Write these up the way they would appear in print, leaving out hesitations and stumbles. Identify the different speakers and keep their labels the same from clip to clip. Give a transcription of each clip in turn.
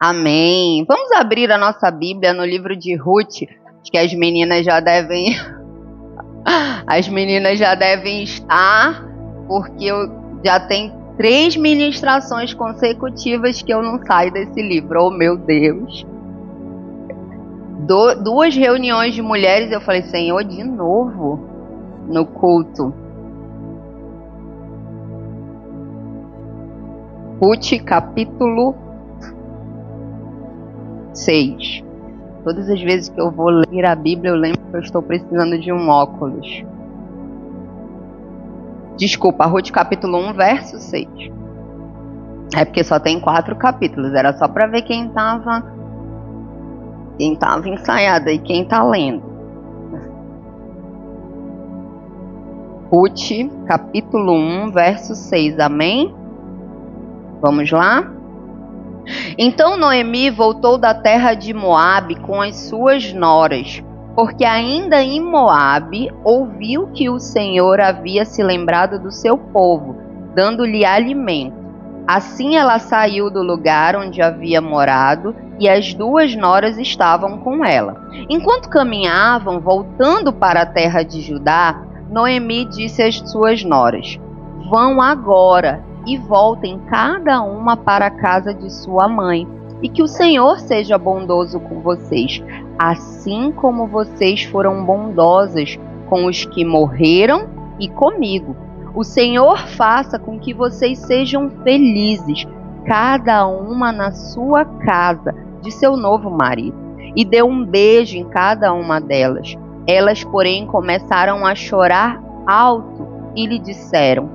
Speaker 1: Amém. Vamos abrir a nossa Bíblia no livro de Ruth. Acho que as meninas já devem estar, porque eu já tenho 3 ministrações consecutivas que eu não saio desse livro. Oh, meu Deus. 2 reuniões de mulheres, eu falei, Senhor, de novo no culto. Ruth, capítulo 6. Todas as vezes que eu vou ler a Bíblia, eu lembro que eu estou precisando de um óculos. Desculpa, Ruth, capítulo 1, verso 6. É porque só tem 4 capítulos. Era só para ver quem estava ensaiado e quem está lendo. Ruth, capítulo 1, verso 6. Amém? Vamos lá? Então Noemi voltou da terra de Moabe com as suas noras, porque ainda em Moabe ouviu que o Senhor havia se lembrado do seu povo, dando-lhe alimento. Assim ela saiu do lugar onde havia morado e as 2 noras estavam com ela. Enquanto caminhavam, voltando para a terra de Judá, Noemi disse às suas noras: Vão agora e voltem cada uma para a casa de sua mãe, e que o Senhor seja bondoso com vocês, assim como vocês foram bondosas com os que morreram e comigo. O Senhor faça com que vocês sejam felizes, cada uma na sua casa de seu novo marido, e dê um beijo em cada uma delas. Elas, porém, começaram a chorar alto e lhe disseram: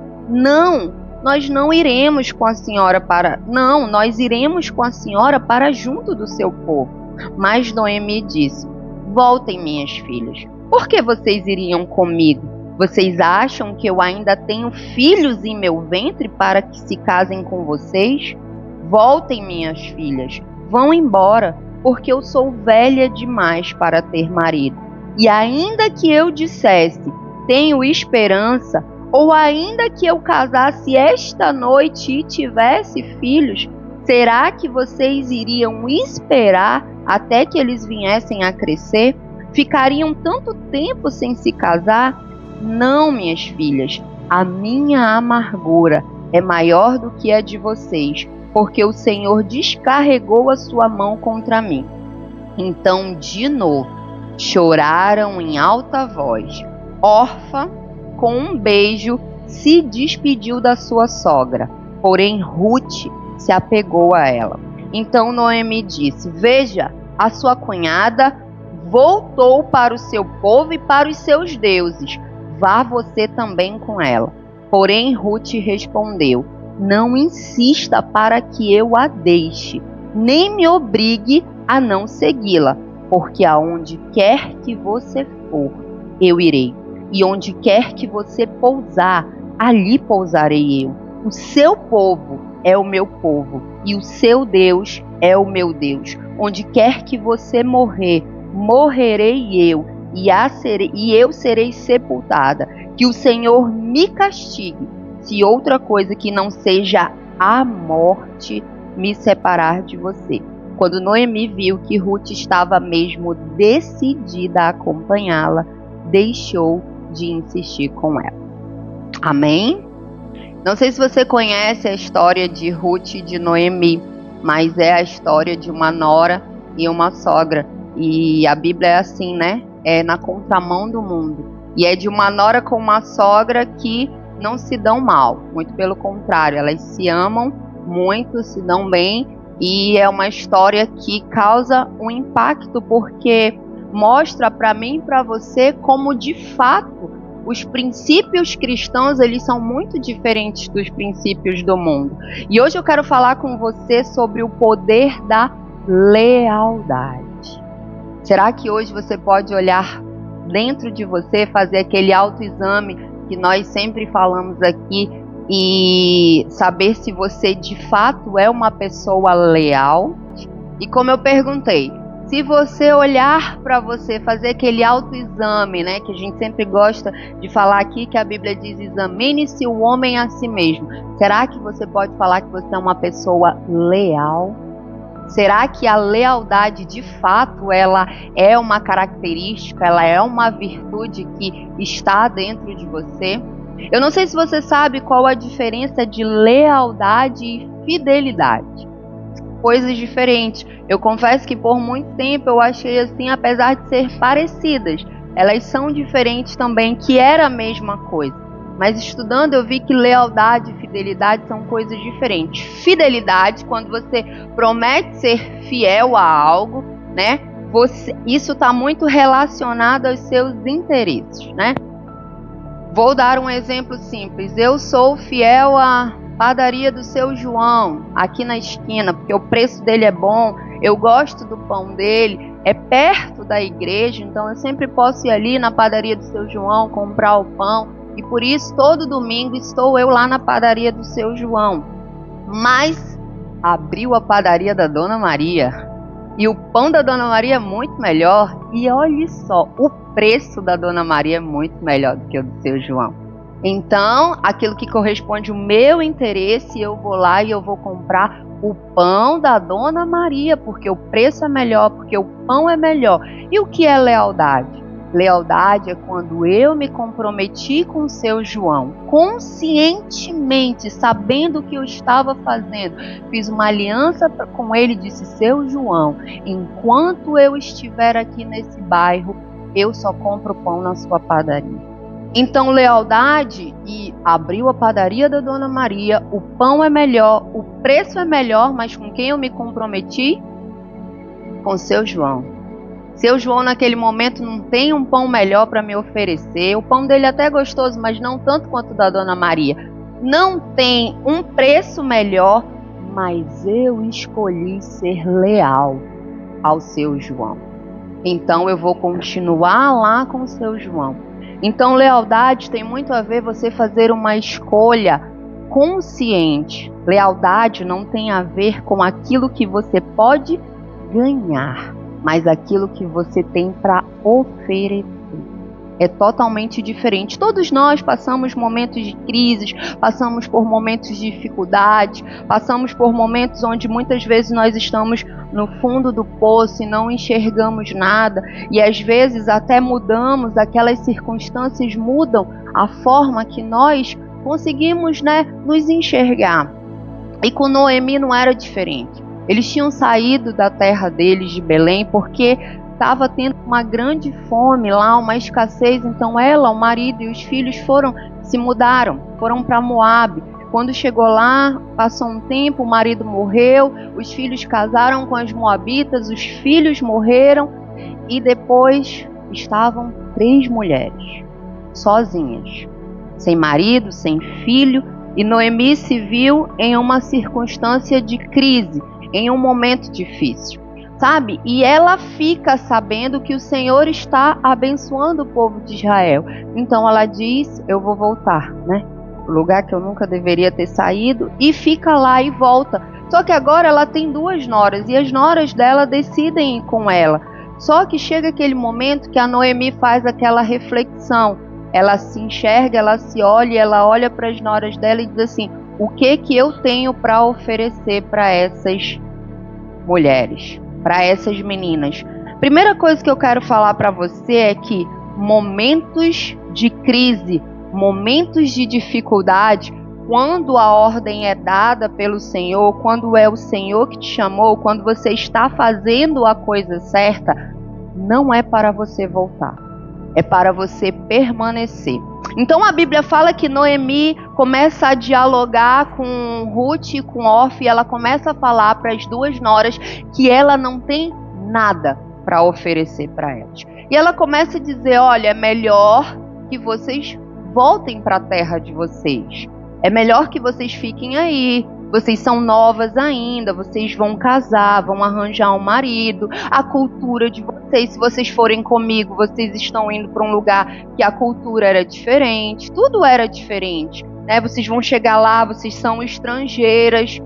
Speaker 1: nós iremos com a senhora nós iremos com a senhora para junto do seu povo. Mas Noemi disse: Voltem, minhas filhas. Por que vocês iriam comigo? Vocês acham que eu ainda tenho filhos em meu ventre para que se casem com vocês? Voltem, minhas filhas. Vão embora, porque eu sou velha demais para ter marido. E ainda que eu dissesse: Tenho esperança, ou ainda que eu casasse esta noite e tivesse filhos, será que vocês iriam esperar até que eles viessem a crescer? Ficariam tanto tempo sem se casar? Não, minhas filhas, a minha amargura é maior do que a de vocês, porque o Senhor descarregou a sua mão contra mim. Então, de novo, choraram em alta voz. Orfa, com um beijo, se despediu da sua sogra, porém Ruth se apegou a ela. Então Noemi disse: Veja, a sua cunhada voltou para o seu povo e para os seus deuses. Vá você também com ela. Porém Ruth respondeu: Não insista para que eu a deixe, nem me obrigue a não segui-la, porque aonde quer que você for, eu irei. E onde quer que você pousar, ali pousarei eu. O seu povo é o meu povo, e o seu Deus é o meu Deus. Onde quer que você morrer, morrerei eu, e eu serei sepultada. Que o Senhor me castigue, se outra coisa que não seja a morte me separar de você. Quando Noemi viu que Ruth estava mesmo decidida a acompanhá-la, deixou de insistir com ela. Amém? Não sei se você conhece a história de Ruth e de Noemi, mas é a história de uma nora e uma sogra. E a Bíblia é assim, né? É na contramão do mundo. E é de uma nora com uma sogra que não se dão mal. Muito pelo contrário, elas se amam muito, se dão bem. E é uma história que causa um impacto, porque mostra para mim e para você como de fato os princípios cristãos, eles são muito diferentes dos princípios do mundo. E hoje eu quero falar com você sobre o poder da lealdade. Será que hoje você pode olhar dentro de você, fazer aquele autoexame que nós sempre falamos aqui e saber se você de fato é uma pessoa leal? E como eu perguntei, se você olhar para você, fazer aquele autoexame, né, que a gente sempre gosta de falar aqui, que a Bíblia diz: examine-se o homem a si mesmo. Será que você pode falar que você é uma pessoa leal? Será que a lealdade, de fato, ela é uma característica, ela é uma virtude que está dentro de você? Eu não sei se você sabe qual a diferença de lealdade e fidelidade. Coisas diferentes. Eu confesso que por muito tempo eu achei assim, apesar de ser parecidas, elas são diferentes também, que era a mesma coisa. Mas estudando eu vi que lealdade e fidelidade são coisas diferentes. Fidelidade, quando você promete ser fiel a algo, né? Isso está muito relacionado aos seus interesses, né? Vou dar um exemplo simples. Eu sou fiel à padaria do seu João, aqui na esquina, porque o preço dele é bom, eu gosto do pão dele, é perto da igreja, então eu sempre posso ir ali na padaria do seu João, comprar o pão, e por isso todo domingo estou eu lá na padaria do seu João. Mas abriu a padaria da Dona Maria, e o pão da Dona Maria é muito melhor, e olhe só, o preço da Dona Maria é muito melhor do que o do seu João. Então, aquilo que corresponde ao meu interesse, eu vou lá e eu vou comprar o pão da Dona Maria, porque o preço é melhor, porque o pão é melhor. E o que é lealdade? Lealdade é quando eu me comprometi com o seu João, conscientemente, sabendo o que eu estava fazendo. Fiz uma aliança com ele e disse: seu João, enquanto eu estiver aqui nesse bairro, eu só compro pão na sua padaria. Então, lealdade, e abriu a padaria da Dona Maria, o pão é melhor, o preço é melhor, mas com quem eu me comprometi? Com seu João. Seu João naquele momento não tem um pão melhor para me oferecer, o pão dele é até gostoso, mas não tanto quanto o da Dona Maria. Não tem um preço melhor, mas eu escolhi ser leal ao seu João. Então eu vou continuar lá com o seu João. Então, lealdade tem muito a ver você fazer uma escolha consciente. Lealdade não tem a ver com aquilo que você pode ganhar, mas aquilo que você tem para oferecer. É totalmente diferente. Todos nós passamos momentos de crises, passamos por momentos de dificuldade, passamos por momentos onde muitas vezes nós estamos no fundo do poço e não enxergamos nada, e às vezes até mudamos, aquelas circunstâncias mudam a forma que nós conseguimos, nos enxergar. E com Noemi não era diferente. Eles tinham saído da terra deles, de Belém, porque estava tendo uma grande fome lá, uma escassez. Então ela, o marido e os filhos se mudaram, foram para Moabe. Quando chegou lá, passou um tempo, o marido morreu, os filhos casaram com as moabitas, os filhos morreram, e depois estavam 3 mulheres, sozinhas, sem marido, sem filho, e Noemi se viu em uma circunstância de crise, em um momento difícil. Sabe? E ela fica sabendo que o Senhor está abençoando o povo de Israel. Então ela diz: eu vou voltar, o lugar que eu nunca deveria ter saído, e fica lá e volta. Só que agora ela tem 2 noras, e as noras dela decidem ir com ela. Só que chega aquele momento que a Noemi faz aquela reflexão. Ela se enxerga, ela se olha, e ela olha para as noras dela e diz assim: o que eu tenho para oferecer para essas mulheres, para essas meninas? Primeira coisa que eu quero falar para você é que momentos de crise, momentos de dificuldade, quando a ordem é dada pelo Senhor, quando é o Senhor que te chamou, quando você está fazendo a coisa certa, não é para você voltar, é para você permanecer. Então a Bíblia fala que Noemi começa a dialogar com Ruth e com Orfa, e ela começa a falar para as 2 noras que ela não tem nada para oferecer para elas. E ela começa a dizer: olha, é melhor que vocês voltem para a terra de vocês. É melhor que vocês fiquem aí. Vocês são novas ainda, vocês vão casar, vão arranjar um marido. A cultura de vocês, se vocês forem comigo, vocês estão indo para um lugar que a cultura era diferente, tudo era diferente, Vocês vão chegar lá, vocês são estrangeiras,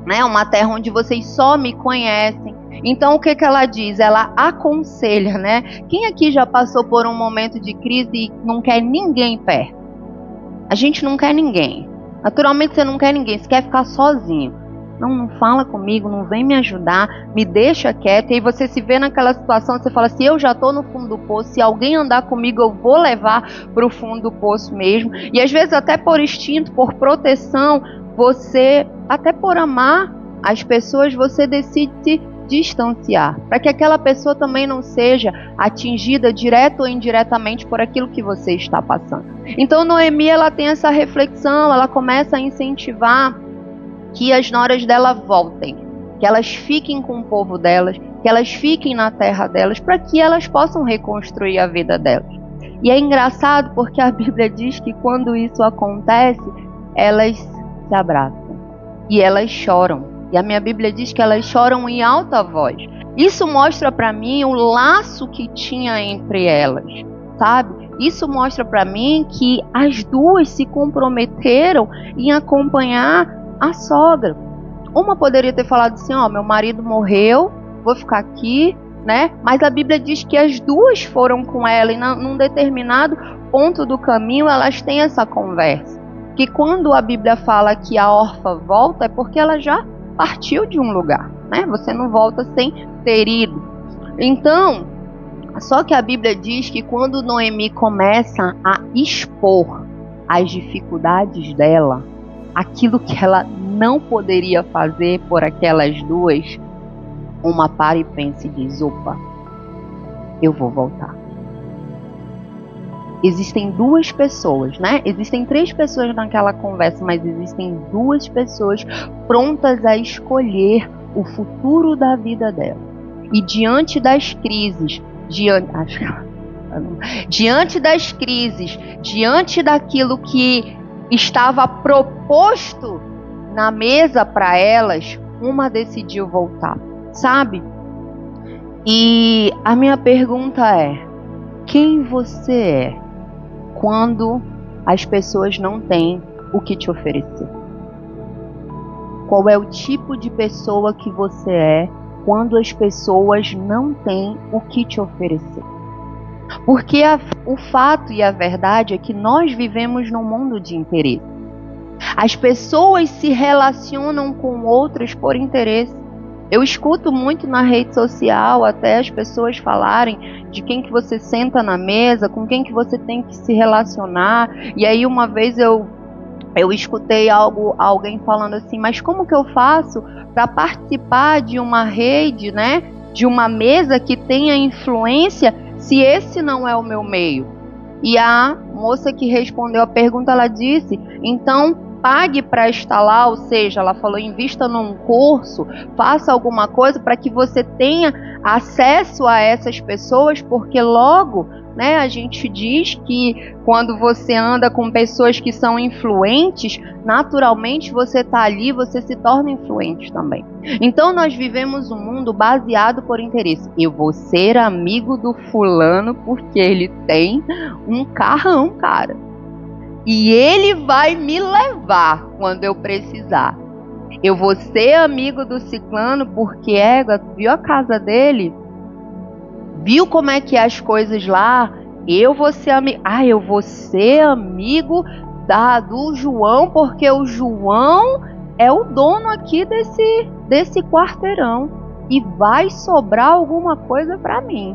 Speaker 1: uma terra onde vocês só me conhecem. Então o que ela diz? Ela aconselha, Quem aqui já passou por um momento de crise e não quer ninguém perto? A gente não quer ninguém. Naturalmente você não quer ninguém, você quer ficar sozinho. não fala comigo, não vem me ajudar, me deixa quieto. E aí você se vê naquela situação, você fala, se eu já estou no fundo do poço, se alguém andar comigo, eu vou levar para o fundo do poço mesmo. E às vezes até por instinto, por proteção, você, até por amar as pessoas, você decide se distanciar, para que aquela pessoa também não seja atingida direto ou indiretamente por aquilo que você está passando. Então Noemi, ela tem essa reflexão, ela começa a incentivar que as noras dela voltem, que elas fiquem com o povo delas, que elas fiquem na terra delas, para que elas possam reconstruir a vida delas. E é engraçado porque a Bíblia diz que quando isso acontece, elas se abraçam e elas choram. E a minha Bíblia diz que elas choram em alta voz. Isso mostra para mim o laço que tinha entre elas, sabe? Isso mostra para mim que as duas se comprometeram em acompanhar a sogra. Uma poderia ter falado assim, meu marido morreu, vou ficar aqui, né? Mas a Bíblia diz que as duas foram com ela e num determinado ponto do caminho elas têm essa conversa. Que quando a Bíblia fala que a órfã volta é porque ela já partiu de um lugar, né? Você não volta sem ter ido. Então, só que a Bíblia diz que quando Noemi começa a expor as dificuldades dela, aquilo que ela não poderia fazer por aquelas duas, uma para e pensa e diz, opa, eu vou voltar. Existem duas pessoas, né? Existem 3 pessoas naquela conversa, mas existem 2 pessoas prontas a escolher o futuro da vida dela. E diante das crises, diante daquilo que estava proposto na mesa para elas, uma decidiu voltar, sabe? E a minha pergunta é, quem você é quando as pessoas não têm o que te oferecer? Qual é o tipo de pessoa que você é quando as pessoas não têm o que te oferecer? Porque o fato e a verdade é que nós vivemos num mundo de interesse. As pessoas se relacionam com outras por interesse. Eu escuto muito na rede social até as pessoas falarem de quem que você senta na mesa, com quem que você tem que se relacionar. E aí uma vez eu escutei alguém falando assim, mas como que eu faço para participar de uma rede, né, de uma mesa que tenha influência, se esse não é o meu meio? E a moça que respondeu a pergunta, ela disse, então pague para estar lá, ou seja, ela falou, invista num curso, faça alguma coisa para que você tenha acesso a essas pessoas, porque logo, né, a gente diz que quando você anda com pessoas que são influentes, naturalmente você está ali, você se torna influente também. Então nós vivemos um mundo baseado por interesse. Eu vou ser amigo do fulano porque ele tem um carrão, cara. E ele vai me levar quando eu precisar. Eu vou ser amigo do ciclano porque viu a casa dele? Viu como é que é as coisas lá? Eu vou ser amigo. Eu vou ser amigo do João porque o João é o dono aqui desse quarteirão. E vai sobrar alguma coisa para mim.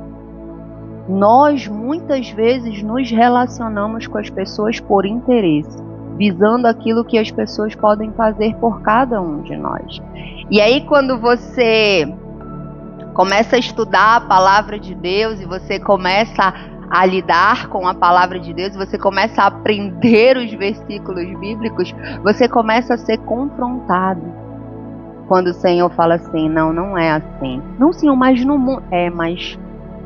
Speaker 1: Nós muitas vezes nos relacionamos com as pessoas por interesse, visando aquilo que as pessoas podem fazer por cada um de nós. E aí quando você começa a estudar a palavra de Deus e você começa a lidar com a palavra de Deus, você começa a aprender os versículos bíblicos, você começa a ser confrontado. Quando o Senhor fala assim, não é assim. Não, Senhor, mas no mundo... mas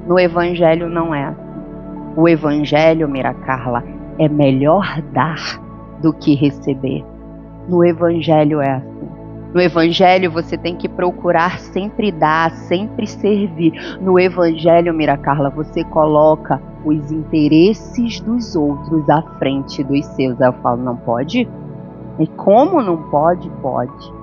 Speaker 1: no Evangelho não é assim. O Evangelho, Mira Carla, é melhor dar do que receber. No Evangelho é assim. No Evangelho você tem que procurar sempre dar, sempre servir. No Evangelho, Mira Carla, você coloca os interesses dos outros à frente dos seus. Aí eu falo, não pode? E como não pode? Pode.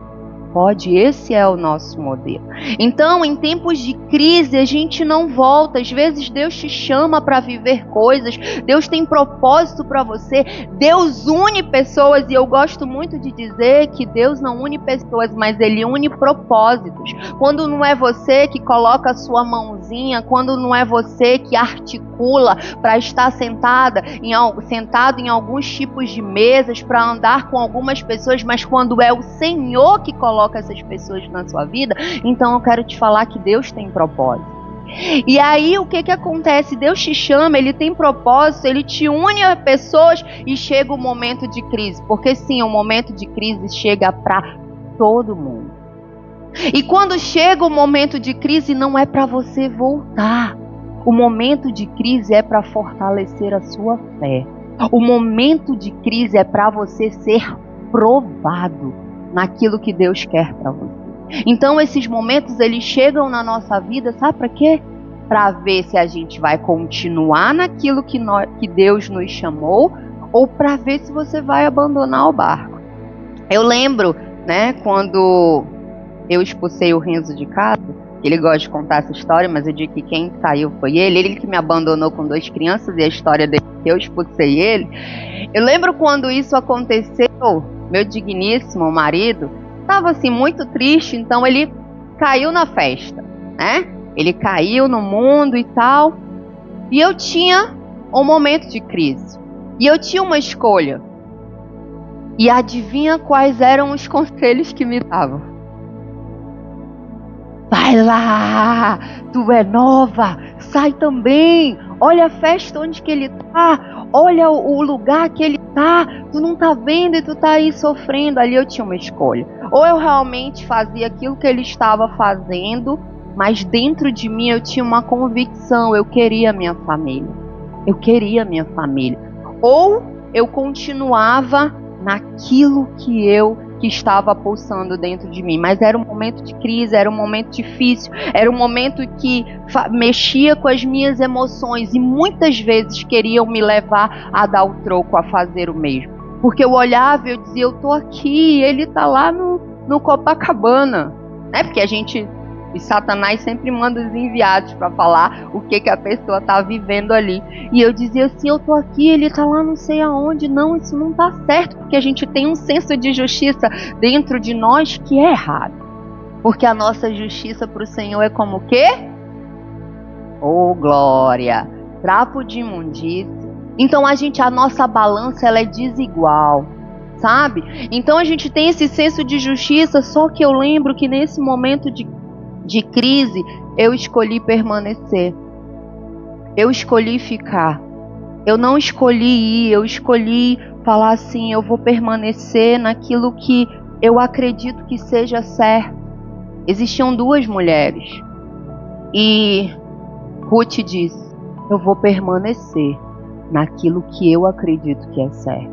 Speaker 1: pode, esse é o nosso modelo. Então, em tempos de crise, a gente não volta. Às vezes Deus te chama para viver coisas, Deus tem propósito para você, Deus une pessoas, e eu gosto muito de dizer que Deus não une pessoas, mas Ele une propósitos. Quando não é você que coloca a sua mãozinha, quando não é você que articula para estar sentado em alguns tipos de mesas, para andar com algumas pessoas, mas quando é o Senhor que coloca essas pessoas na sua vida, então eu quero te falar que Deus tem propósito. E aí o que acontece? Deus te chama, Ele tem propósito, Ele te une a pessoas e chega o momento de crise. Porque sim, o momento de crise chega para todo mundo. E quando chega o momento de crise, não é para você voltar. O momento de crise é para fortalecer a sua fé. O momento de crise é para você ser provado naquilo que Deus quer para você. Então esses momentos, eles chegam na nossa vida, sabe para quê? Para ver se a gente vai continuar naquilo que Deus nos chamou, ou para ver se você vai abandonar o barco. Eu lembro, quando eu expulsei o Renzo de casa, ele gosta de contar essa história, mas eu digo que quem saiu foi ele que me abandonou com 2 crianças, e a história dele que eu expulsei ele. Eu lembro quando isso aconteceu, meu digníssimo marido estava assim muito triste, então ele caiu na festa, Ele caiu no mundo e tal, e eu tinha um momento de crise, e eu tinha uma escolha, e adivinha quais eram os conselhos que me davam? Vai lá, tu é nova, sai também, olha a festa onde que ele tá, olha o lugar que ele tá, tu não tá vendo e tu tá aí sofrendo. Ali eu tinha uma escolha, ou eu realmente fazia aquilo que ele estava fazendo, mas dentro de mim eu tinha uma convicção, eu queria minha família, ou eu continuava naquilo que estava pulsando dentro de mim. Mas era um momento de crise, era um momento difícil, era um momento que mexia com as minhas emoções, e muitas vezes queriam me levar a dar o troco, a fazer o mesmo. Porque eu olhava e eu dizia, eu tô aqui, ele tá lá no Copacabana, Porque e Satanás sempre manda os enviados para falar o que a pessoa está vivendo ali. E eu dizia assim, eu tô aqui, ele tá lá não sei aonde. Não, isso não tá certo, porque a gente tem um senso de justiça dentro de nós que é errado. Porque a nossa justiça para o Senhor é como o quê? Oh, glória! Trapo de imundície. Então a nossa balança, ela é desigual, sabe? Então a gente tem esse senso de justiça, só que eu lembro que nesse momento de crise, eu escolhi permanecer. Eu escolhi ficar. Eu não escolhi ir, eu escolhi falar assim, eu vou permanecer naquilo que eu acredito que seja certo. Existiam 2 mulheres. E Ruth disse, eu vou permanecer naquilo que eu acredito que é certo.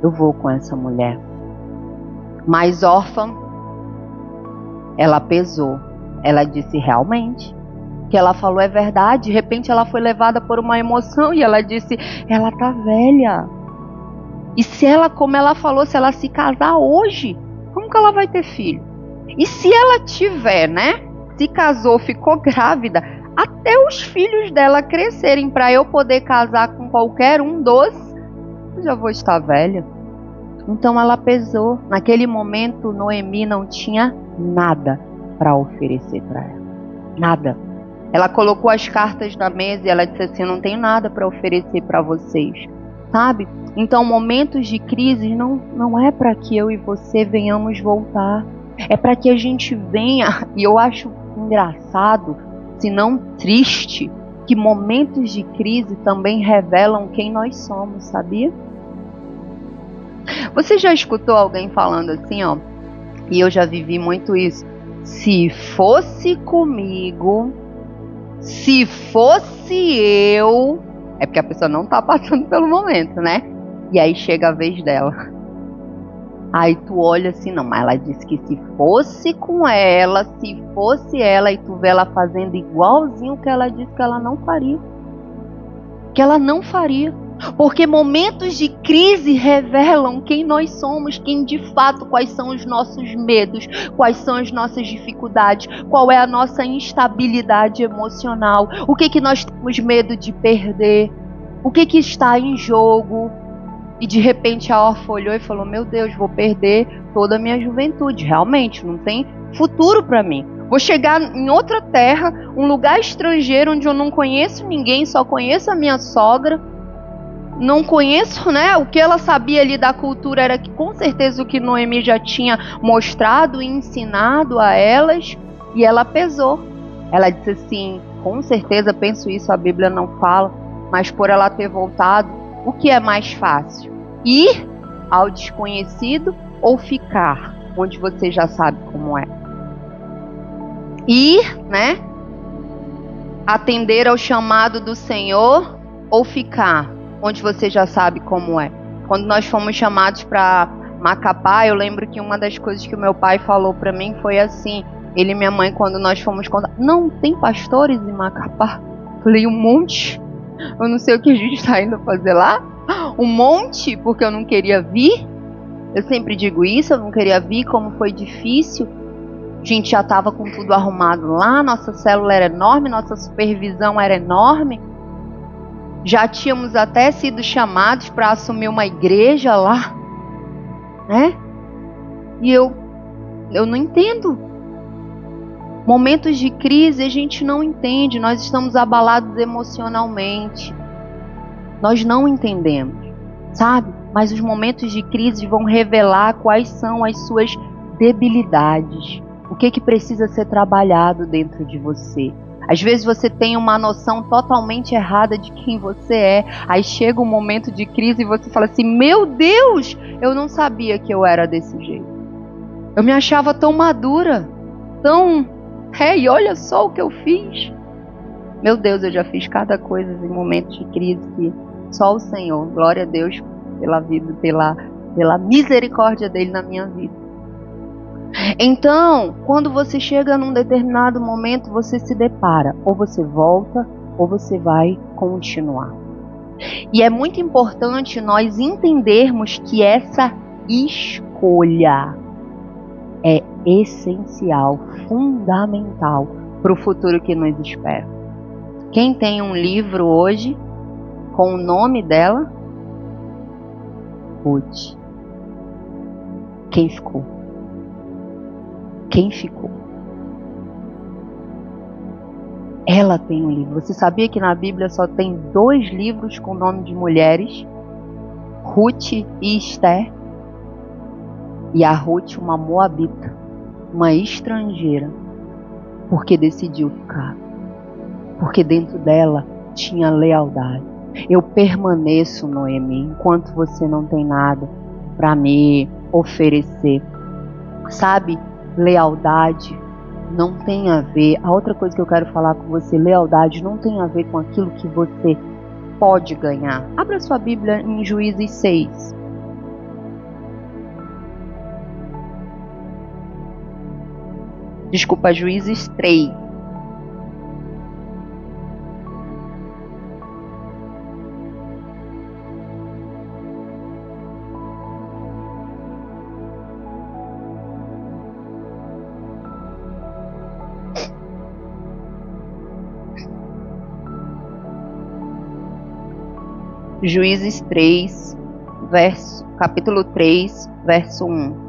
Speaker 1: Eu vou com essa mulher. Mas Orfa, ela pesou. Ela disse, realmente, o que ela falou é verdade. De repente ela foi levada por uma emoção e ela disse, ela tá velha. E se ela, como ela falou, se ela se casar hoje, como que ela vai ter filho? E se ela tiver, se casou, ficou grávida, até os filhos dela crescerem para eu poder casar com qualquer um dos, eu já vou estar velha. Então ela pesou. Naquele momento, Noemi não tinha nada para oferecer para ela. Nada. Ela colocou as cartas na mesa e ela disse assim, eu não tenho nada para oferecer para vocês. Sabe? Então momentos de crise não é para que eu e você venhamos voltar. É para que a gente venha, e eu acho engraçado, se não triste, que momentos de crise também revelam quem nós somos, sabia? Você já escutou alguém falando assim, e eu já vivi muito isso, se fosse comigo, se fosse eu, é porque a pessoa não tá passando pelo momento, E aí chega a vez dela. Aí tu olha assim, não, mas ela disse que se fosse com ela, se fosse ela, e tu vê ela fazendo igualzinho que ela disse que ela não faria. Que ela não faria. Porque momentos de crise revelam quem nós somos, quem de fato, quais são os nossos medos, quais são as nossas dificuldades, qual é a nossa instabilidade emocional, o que nós temos medo de perder, o que está em jogo. E de repente a órfã olhou e falou: meu Deus, vou perder toda a minha juventude, realmente não tem futuro para mim. Vou chegar em outra terra, um lugar estrangeiro onde eu não conheço ninguém, só conheço a minha sogra. Não conheço, né? O que ela sabia ali da cultura era que com certeza o que Noemi já tinha mostrado e ensinado a elas. E ela pesou. Ela disse assim: com certeza, penso isso, a Bíblia não fala, mas por ela ter voltado, o que é mais fácil? Ir ao desconhecido ou ficar onde você já sabe como é? Ir, né? Atender ao chamado do Senhor ou ficar onde você já sabe como é? Quando nós fomos chamados para Macapá, eu lembro que uma das coisas que o meu pai falou para mim foi assim: ele e minha mãe, quando nós fomos contar, não tem pastores em Macapá? Falei: um monte. Eu não sei o que a gente está indo fazer lá. Um monte, porque eu não queria vir. Eu sempre digo isso, eu não queria vir, como foi difícil. A gente já estava com tudo arrumado lá, nossa célula era enorme, nossa supervisão era enorme. Já tínhamos até sido chamados para assumir uma igreja lá, né? E eu não entendo. Momentos de crise a gente não entende, nós estamos abalados emocionalmente. Nós não entendemos, sabe? Mas os momentos de crise vão revelar quais são as suas debilidades. O que precisa ser trabalhado dentro de você. Às vezes você tem uma noção totalmente errada de quem você é. Aí chega um momento de crise e você fala assim: meu Deus, eu não sabia que eu era desse jeito. Eu me achava tão madura, tão... e olha só o que eu fiz. Meu Deus, eu já fiz cada coisa em momentos de crise que só o Senhor, glória a Deus pela vida, pela misericórdia dele na minha vida. Então, quando você chega num determinado momento, você se depara, ou você volta, ou você vai continuar. E é muito importante nós entendermos que essa escolha é essencial, fundamental para o futuro que nos espera. Quem tem um livro hoje com o nome dela? Ruth. Quem ficou? Quem ficou? Ela tem um livro. Você sabia que na Bíblia só tem 2 livros com nome de mulheres? Ruth e Esther. E a Ruth, uma moabita, uma estrangeira, porque decidiu ficar. Porque dentro dela tinha lealdade. Eu permaneço, Noemi, enquanto você não tem nada para me oferecer. Sabe? Lealdade não tem a ver... A outra coisa que eu quero falar com você, lealdade não tem a ver com aquilo que você pode ganhar. Abra sua Bíblia em Juízes 6. Desculpa, Juízes 3. Juízes 3, capítulo 3, verso 1.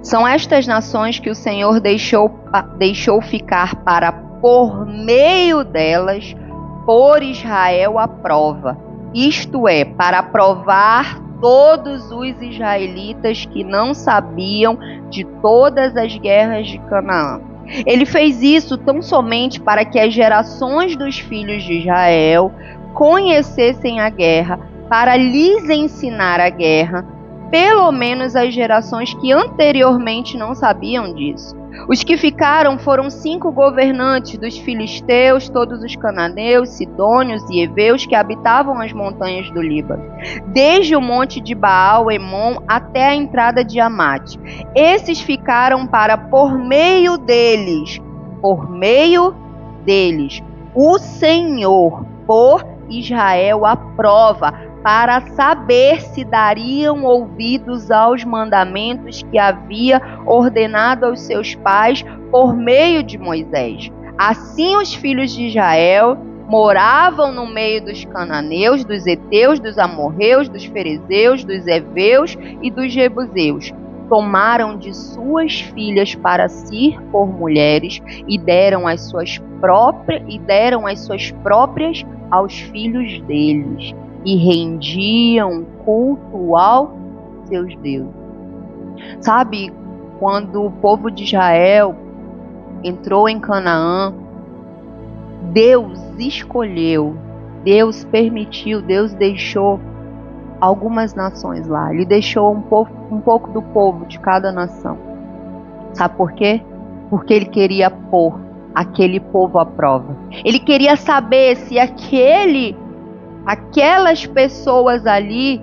Speaker 1: São estas nações que o Senhor deixou ficar para, por meio delas, pôr Israel à prova. Isto é, para provar todos os israelitas que não sabiam de todas as guerras de Canaã. Ele fez isso tão somente para que as gerações dos filhos de Israel conhecessem a guerra, para lhes ensinar a guerra, pelo menos as gerações que anteriormente não sabiam disso. Os que ficaram foram 5 governantes dos filisteus, todos os cananeus, sidônios e heveus que habitavam as montanhas do Líbano, desde o monte de Baal, Emon, até a entrada de Amate. Esses ficaram para, por meio deles, o Senhor por Israel à prova, para saber se dariam ouvidos aos mandamentos que havia ordenado aos seus pais por meio de Moisés. Assim os filhos de Israel moravam no meio dos cananeus, dos heteus, dos amorreus, dos ferezeus, dos heveus e dos jebuseus. Tomaram de suas filhas para si por mulheres e deram as suas próprias aos filhos deles, e rendiam culto aos seus deuses. Sabe, quando o povo de Israel entrou em Canaã, Deus escolheu, Deus permitiu, Deus deixou algumas nações lá. Ele deixou um pouco do povo de cada nação. Sabe por quê? Porque ele queria pôr aquele povo à prova. Ele queria saber se aquelas pessoas ali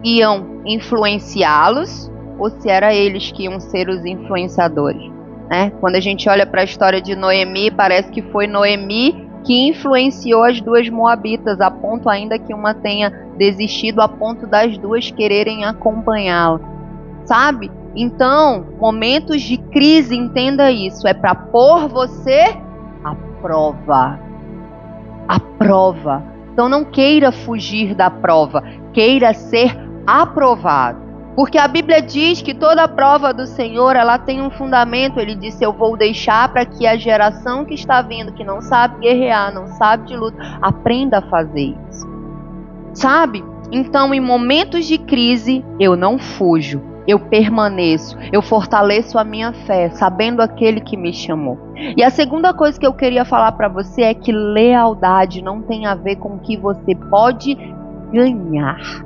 Speaker 1: iam influenciá-los ou se era eles que iam ser os influenciadores, né? Quando a gente olha para a história de Noemi, parece que foi Noemi que influenciou as duas moabitas, a ponto ainda que uma tenha desistido, a ponto das duas quererem acompanhá-la, sabe? Então, momentos de crise, entenda isso, é para pôr você à prova. A prova. Então não queira fugir da prova, queira ser aprovado. Porque a Bíblia diz que toda a prova do Senhor, ela tem um fundamento. Ele disse, eu vou deixar para que a geração que está vindo, que não sabe guerrear, não sabe de luta, aprenda a fazer isso. Sabe? Então, em momentos de crise, eu não fujo, eu permaneço, eu fortaleço a minha fé, sabendo aquele que me chamou. E a segunda coisa que eu queria falar para você é que lealdade não tem a ver com o que você pode ganhar.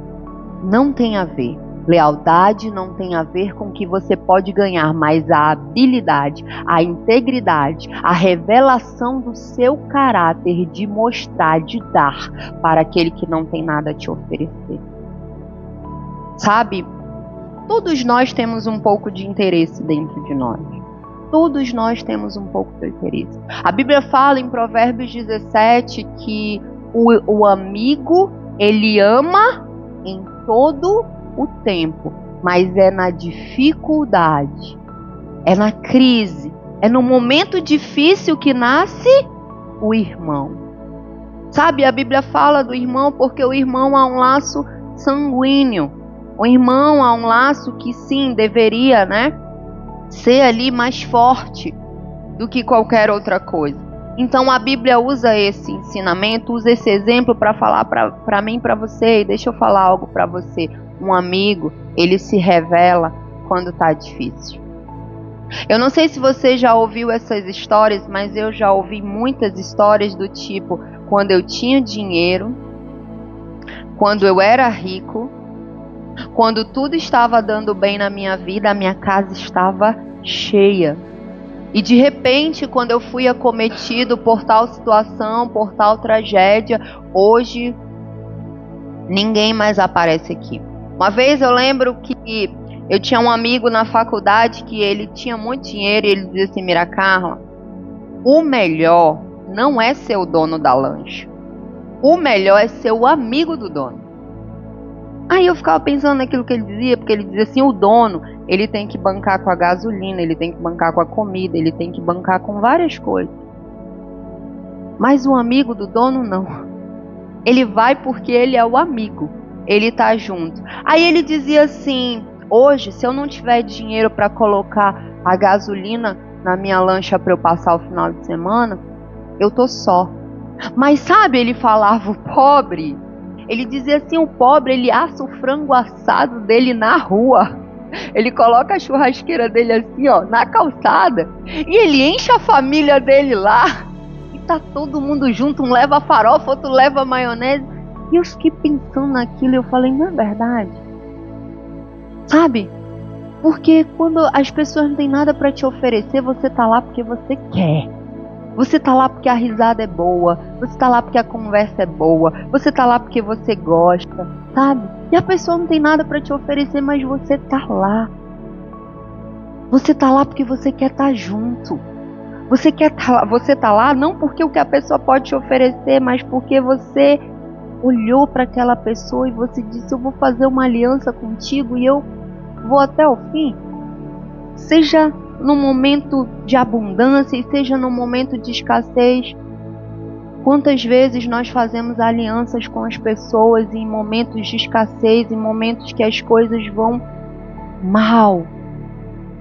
Speaker 1: Não tem a ver. Lealdade não tem a ver com o que você pode ganhar, mas a habilidade, a integridade, a revelação do seu caráter de mostrar, de dar para aquele que não tem nada a te oferecer. Sabe? Todos nós temos um pouco de interesse dentro de nós. Todos nós temos um pouco de interesse. A Bíblia fala em Provérbios 17 que o amigo, ele ama em todo o tempo, mas é na dificuldade, é na crise, é no momento difícil que nasce o irmão. Sabe, a Bíblia fala do irmão porque o irmão há um laço sanguíneo. O irmão há um laço que sim, deveria, né, ser ali mais forte do que qualquer outra coisa. Então a Bíblia usa esse ensinamento, usa esse exemplo para falar para mim, para você. E deixa eu falar algo para você. Um amigo, ele se revela quando está difícil. Eu não sei se você já ouviu essas histórias, mas eu já ouvi muitas histórias do tipo, quando eu tinha dinheiro, quando eu era rico, quando tudo estava dando bem na minha vida, a minha casa estava cheia. E de repente, quando eu fui acometido por tal situação, por tal tragédia, hoje ninguém mais aparece aqui. Uma vez eu lembro que eu tinha um amigo na faculdade que ele tinha muito dinheiro e ele dizia assim, Mira Carla, o melhor não é ser o dono da lancha. O melhor é ser o amigo do dono. Aí eu ficava pensando naquilo que ele dizia, porque ele dizia assim, o dono, ele tem que bancar com a gasolina, ele tem que bancar com a comida, ele tem que bancar com várias coisas. Mas o amigo do dono não. Ele vai porque ele é o amigo. Ele tá junto. Aí ele dizia assim, hoje, se eu não tiver dinheiro para colocar a gasolina na minha lancha para eu passar o final de semana, eu tô só. Mas sabe, ele falava o pobre, ele dizia assim, o pobre, ele assa o frango assado dele na rua. Ele coloca a churrasqueira dele assim, ó, na calçada, e ele enche a família dele lá, e tá todo mundo junto, um leva farofa, outro leva maionese. E eu fiquei pensando naquilo e eu falei, não é verdade? Sabe? Porque quando as pessoas não têm nada para te oferecer, você tá lá porque você quer. Você tá lá porque a risada é boa, você tá lá porque a conversa é boa, você tá lá porque você gosta, sabe? E a pessoa não tem nada para te oferecer, mas você tá lá. Você tá lá porque você quer estar junto. Você tá lá não porque o que a pessoa pode te oferecer, mas porque você olhou para aquela pessoa e você disse: eu vou fazer uma aliança contigo e eu vou até o fim. Seja no momento de abundância e seja no momento de escassez. Quantas vezes nós fazemos alianças com as pessoas em momentos de escassez, em momentos que as coisas vão mal?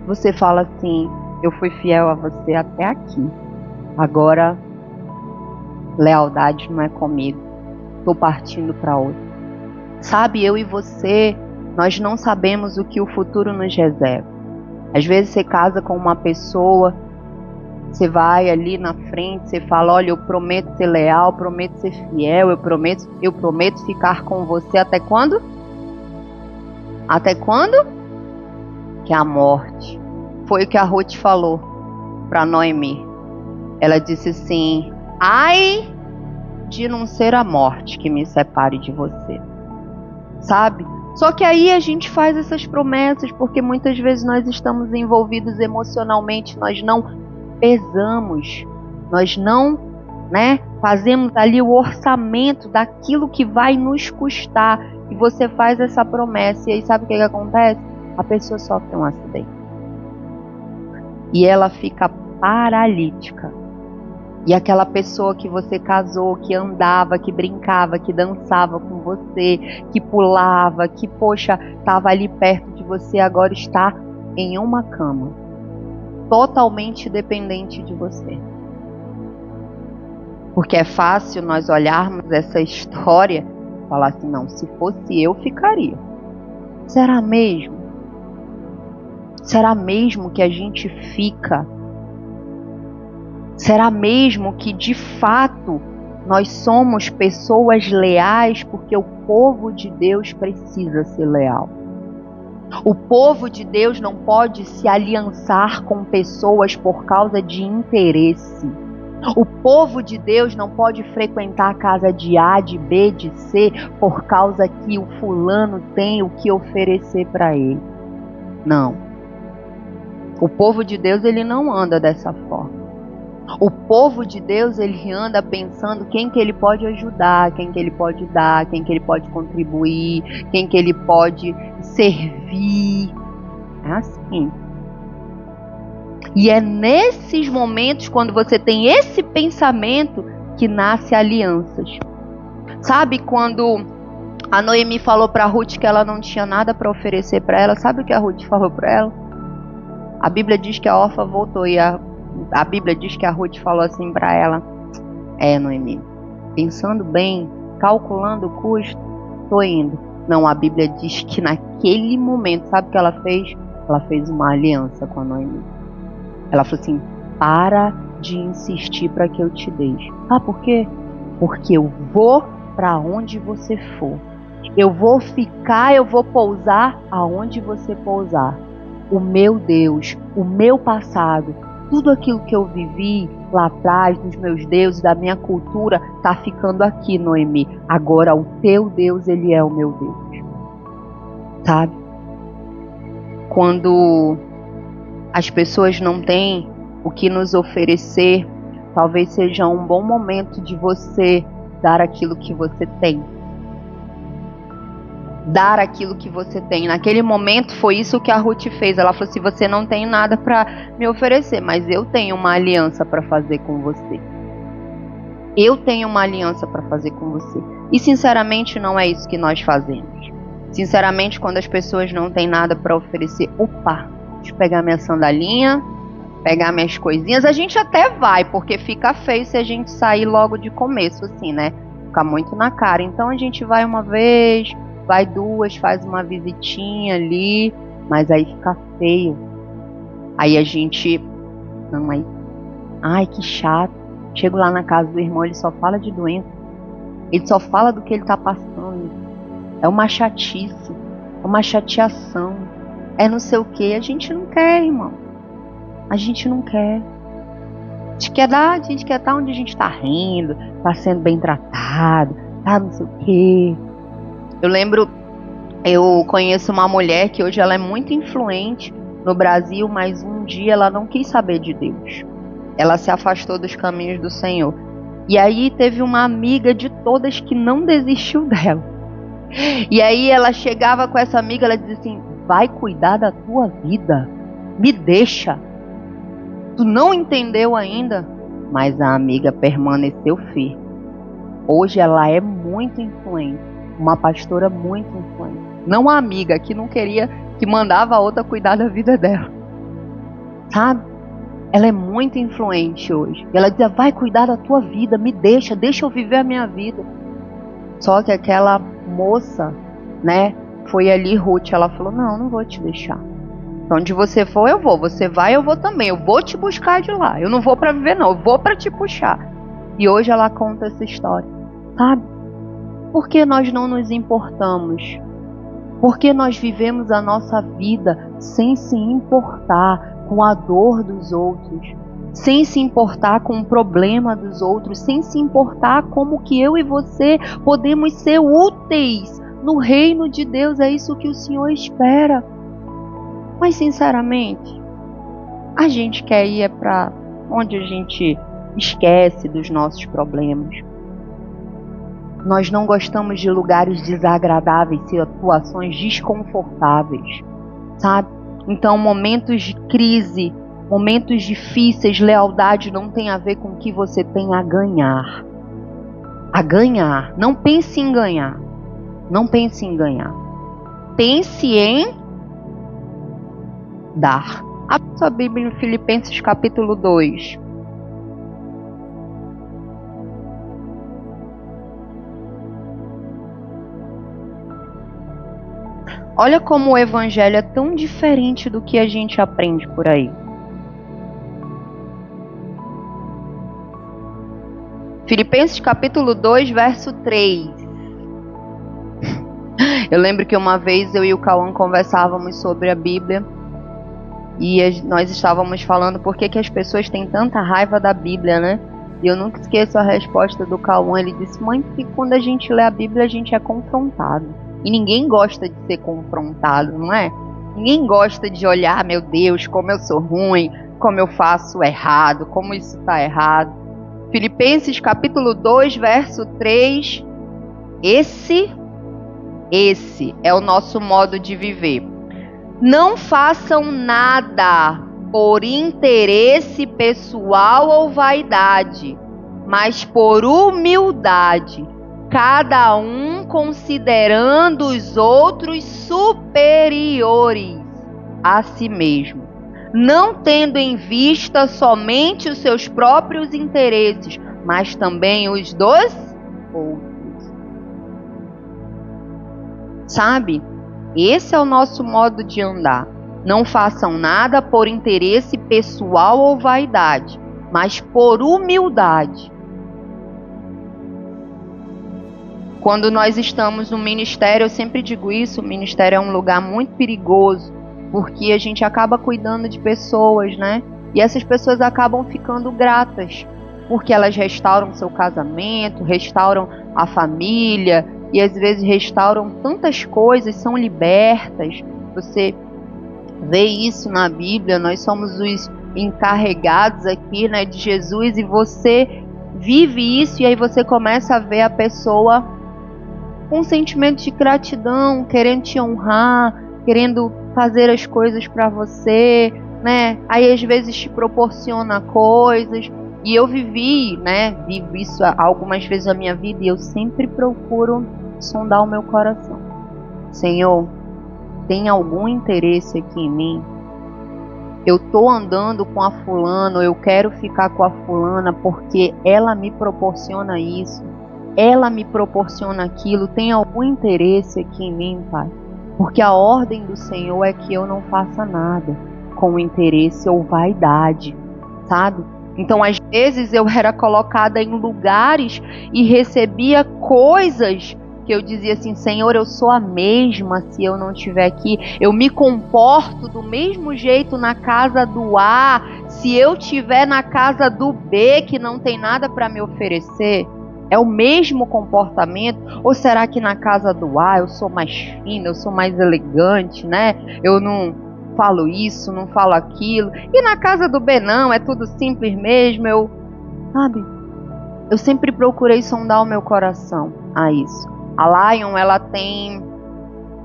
Speaker 1: Você fala assim: eu fui fiel a você até aqui. Agora, lealdade não é comigo. Estou partindo para outro. Sabe, eu e você, nós não sabemos o que o futuro nos reserva. Às vezes você casa com uma pessoa, você vai ali na frente, você fala: olha, eu prometo ser leal, prometo ser fiel, eu prometo ficar com você até quando? Até quando? Que a morte. Foi o que a Ruth falou para Noemi. Ela disse assim: ai de não ser a morte que me separe de você. Sabe? Só que aí a gente faz essas promessas porque muitas vezes nós estamos envolvidos emocionalmente, nós não pesamos, nós não, fazemos ali o orçamento daquilo que vai nos custar. E você faz essa promessa e aí sabe o que acontece? A pessoa sofre um acidente. E ela fica paralítica. E aquela pessoa que você casou, que andava, que brincava, que dançava com você, que pulava, que, poxa, estava ali perto de você, agora está em uma cama, totalmente dependente de você. Porque é fácil nós olharmos essa história e falar assim: não, se fosse eu, ficaria. Será mesmo? Será mesmo que a gente fica? Será mesmo que de fato nós somos pessoas leais? Porque o povo de Deus precisa ser leal. O povo de Deus não pode se aliançar com pessoas por causa de interesse. O povo de Deus não pode frequentar a casa de A, de B, de C por causa que o fulano tem o que oferecer para ele. Não. O povo de Deus, ele não anda dessa forma. O povo de Deus, ele anda pensando quem que ele pode ajudar, quem que ele pode dar, quem que ele pode contribuir, quem que ele pode servir. É assim. E é nesses momentos, quando você tem esse pensamento, que nasce alianças. Sabe quando a Noemi falou para Ruth que ela não tinha nada para oferecer para ela? Sabe o que a Ruth falou para ela? A Bíblia diz que a órfã voltou e a Bíblia diz que a Ruth falou assim para ela: Noemi, pensando bem, calculando o custo, tô indo. Não, a Bíblia diz que naquele momento, sabe o que ela fez? Ela fez uma aliança com a Noemi. Ela falou assim: para de insistir para que eu te deixe. Ah, por quê? Porque eu vou para onde você for. Eu vou ficar, eu vou pousar aonde você pousar. O meu Deus, o meu passado, tudo aquilo que eu vivi lá atrás, dos meus deuses, da minha cultura, está ficando aqui, Noemi. Agora o teu Deus, ele é o meu Deus. Sabe? Quando as pessoas não têm o que nos oferecer, talvez seja um bom momento de você dar aquilo que você tem. Dar aquilo que você tem. Naquele momento foi isso que a Ruth fez. Ela falou assim: você não tem nada para me oferecer, mas eu tenho uma aliança para fazer com você. Eu tenho uma aliança para fazer com você. E sinceramente não é isso que nós fazemos. Sinceramente, quando as pessoas não têm nada para oferecer, opa, deixa eu pegar minha sandalinha, pegar minhas coisinhas. A gente até vai, porque fica feio se a gente sair logo de começo, assim, né? Fica muito na cara. Então a gente vai uma vez, vai duas, faz uma visitinha ali, mas aí fica feio. Aí a gente, não, aí, ai, que chato. Chego lá na casa do irmão, ele só fala de doença. Ele só fala do que ele tá passando. É uma chatice, é uma chateação, é não sei o que. A gente não quer, irmão. A gente não quer. A gente quer estar onde a gente tá rindo, tá sendo bem tratado, tá não sei o que. Eu lembro, eu conheço uma mulher que hoje ela é muito influente no Brasil, mas um dia ela não quis saber de Deus. ela se afastou dos caminhos do Senhor. E aí teve uma amiga de todas que não desistiu dela. E aí ela chegava com essa amiga, ela dizia assim: vai cuidar da tua vida, me deixa. Tu não entendeu ainda? Mas a amiga permaneceu firme. Hoje ela é muito influente, uma pastora muito influente. Não a amiga que não queria, que mandava a outra cuidar da vida dela. Sabe? Ela é muito influente hoje. Ela dizia: vai cuidar da tua vida, me deixa eu viver a minha vida. Só que aquela moça, né, foi ali, Ruth, ela falou: não vou te deixar. Pra onde você for, eu vou. Você vai, eu vou também. Eu vou te buscar de lá. Eu não vou pra viver, não. Eu vou pra te puxar. E hoje ela conta essa história. Sabe? Por que nós não nos importamos? Por que nós vivemos a nossa vida sem se importar com a dor dos outros? Sem se importar com o problema dos outros? Sem se importar como que eu e você podemos ser úteis no reino de Deus? É isso que o Senhor espera. Mas sinceramente, a gente quer ir para onde a gente esquece dos nossos problemas. Nós não gostamos de lugares desagradáveis, situações desconfortáveis, sabe? Então, momentos de crise, momentos difíceis, lealdade não tem a ver com o que você tem a ganhar. A ganhar. Não pense em ganhar. Não pense em ganhar. Pense em dar. Abra sua Bíblia em Filipenses capítulo 2. Olha como o evangelho é tão diferente do que a gente aprende por aí. Filipenses capítulo 2, verso 3. Eu lembro que uma vez eu e o Cauã conversávamos sobre a Bíblia. E nós estávamos falando por que as pessoas têm tanta raiva da Bíblia, né? E eu nunca esqueço a resposta do Cauã. Ele disse: mãe, porque quando a gente lê a Bíblia a gente é confrontado. E ninguém gosta de ser confrontado, não é? Ninguém gosta de olhar: meu Deus, como eu sou ruim, como eu faço errado, como isso está errado. Filipenses capítulo 2, verso 3. Esse é o nosso modo de viver. Não façam nada por interesse pessoal ou vaidade, mas por humildade, cada um considerando os outros superiores a si mesmo, não tendo em vista somente os seus próprios interesses, mas também os dos outros. Sabe? Esse é o nosso modo de andar. Não façam nada por interesse pessoal ou vaidade, mas por humildade. Quando nós estamos no ministério, eu sempre digo isso, o ministério é um lugar muito perigoso, porque a gente acaba cuidando de pessoas, né? E essas pessoas acabam ficando gratas, porque elas restauram seu casamento, restauram a família, e às vezes restauram tantas coisas, são libertas. Você vê isso na Bíblia, nós somos os encarregados aqui, né, de Jesus, e você vive isso, e aí você começa a ver a pessoa com um sentimento de gratidão, querendo te honrar, querendo fazer as coisas para você, né? Aí às vezes te proporciona coisas. E eu vivo isso algumas vezes na minha vida, e eu sempre procuro sondar o meu coração. Senhor, tem algum interesse aqui em mim? Eu tô andando com a fulana, eu quero ficar com a fulana porque ela me proporciona isso, ela me proporciona aquilo, tem algum interesse aqui em mim, Pai? Porque a ordem do Senhor é que eu não faça nada com interesse ou vaidade, sabe? Então, às vezes, eu era colocada em lugares e recebia coisas que eu dizia assim: Senhor, eu sou a mesma se eu não estiver aqui. Eu me comporto do mesmo jeito na casa do A, se eu estiver na casa do B, que não tem nada para me oferecer. É o mesmo comportamento? Ou será que na casa do A eu sou mais fina, eu sou mais elegante, né? Eu não falo isso, não falo aquilo. E na casa do B não, é tudo simples mesmo. Eu sempre procurei sondar o meu coração a isso. A Lion, ela tem,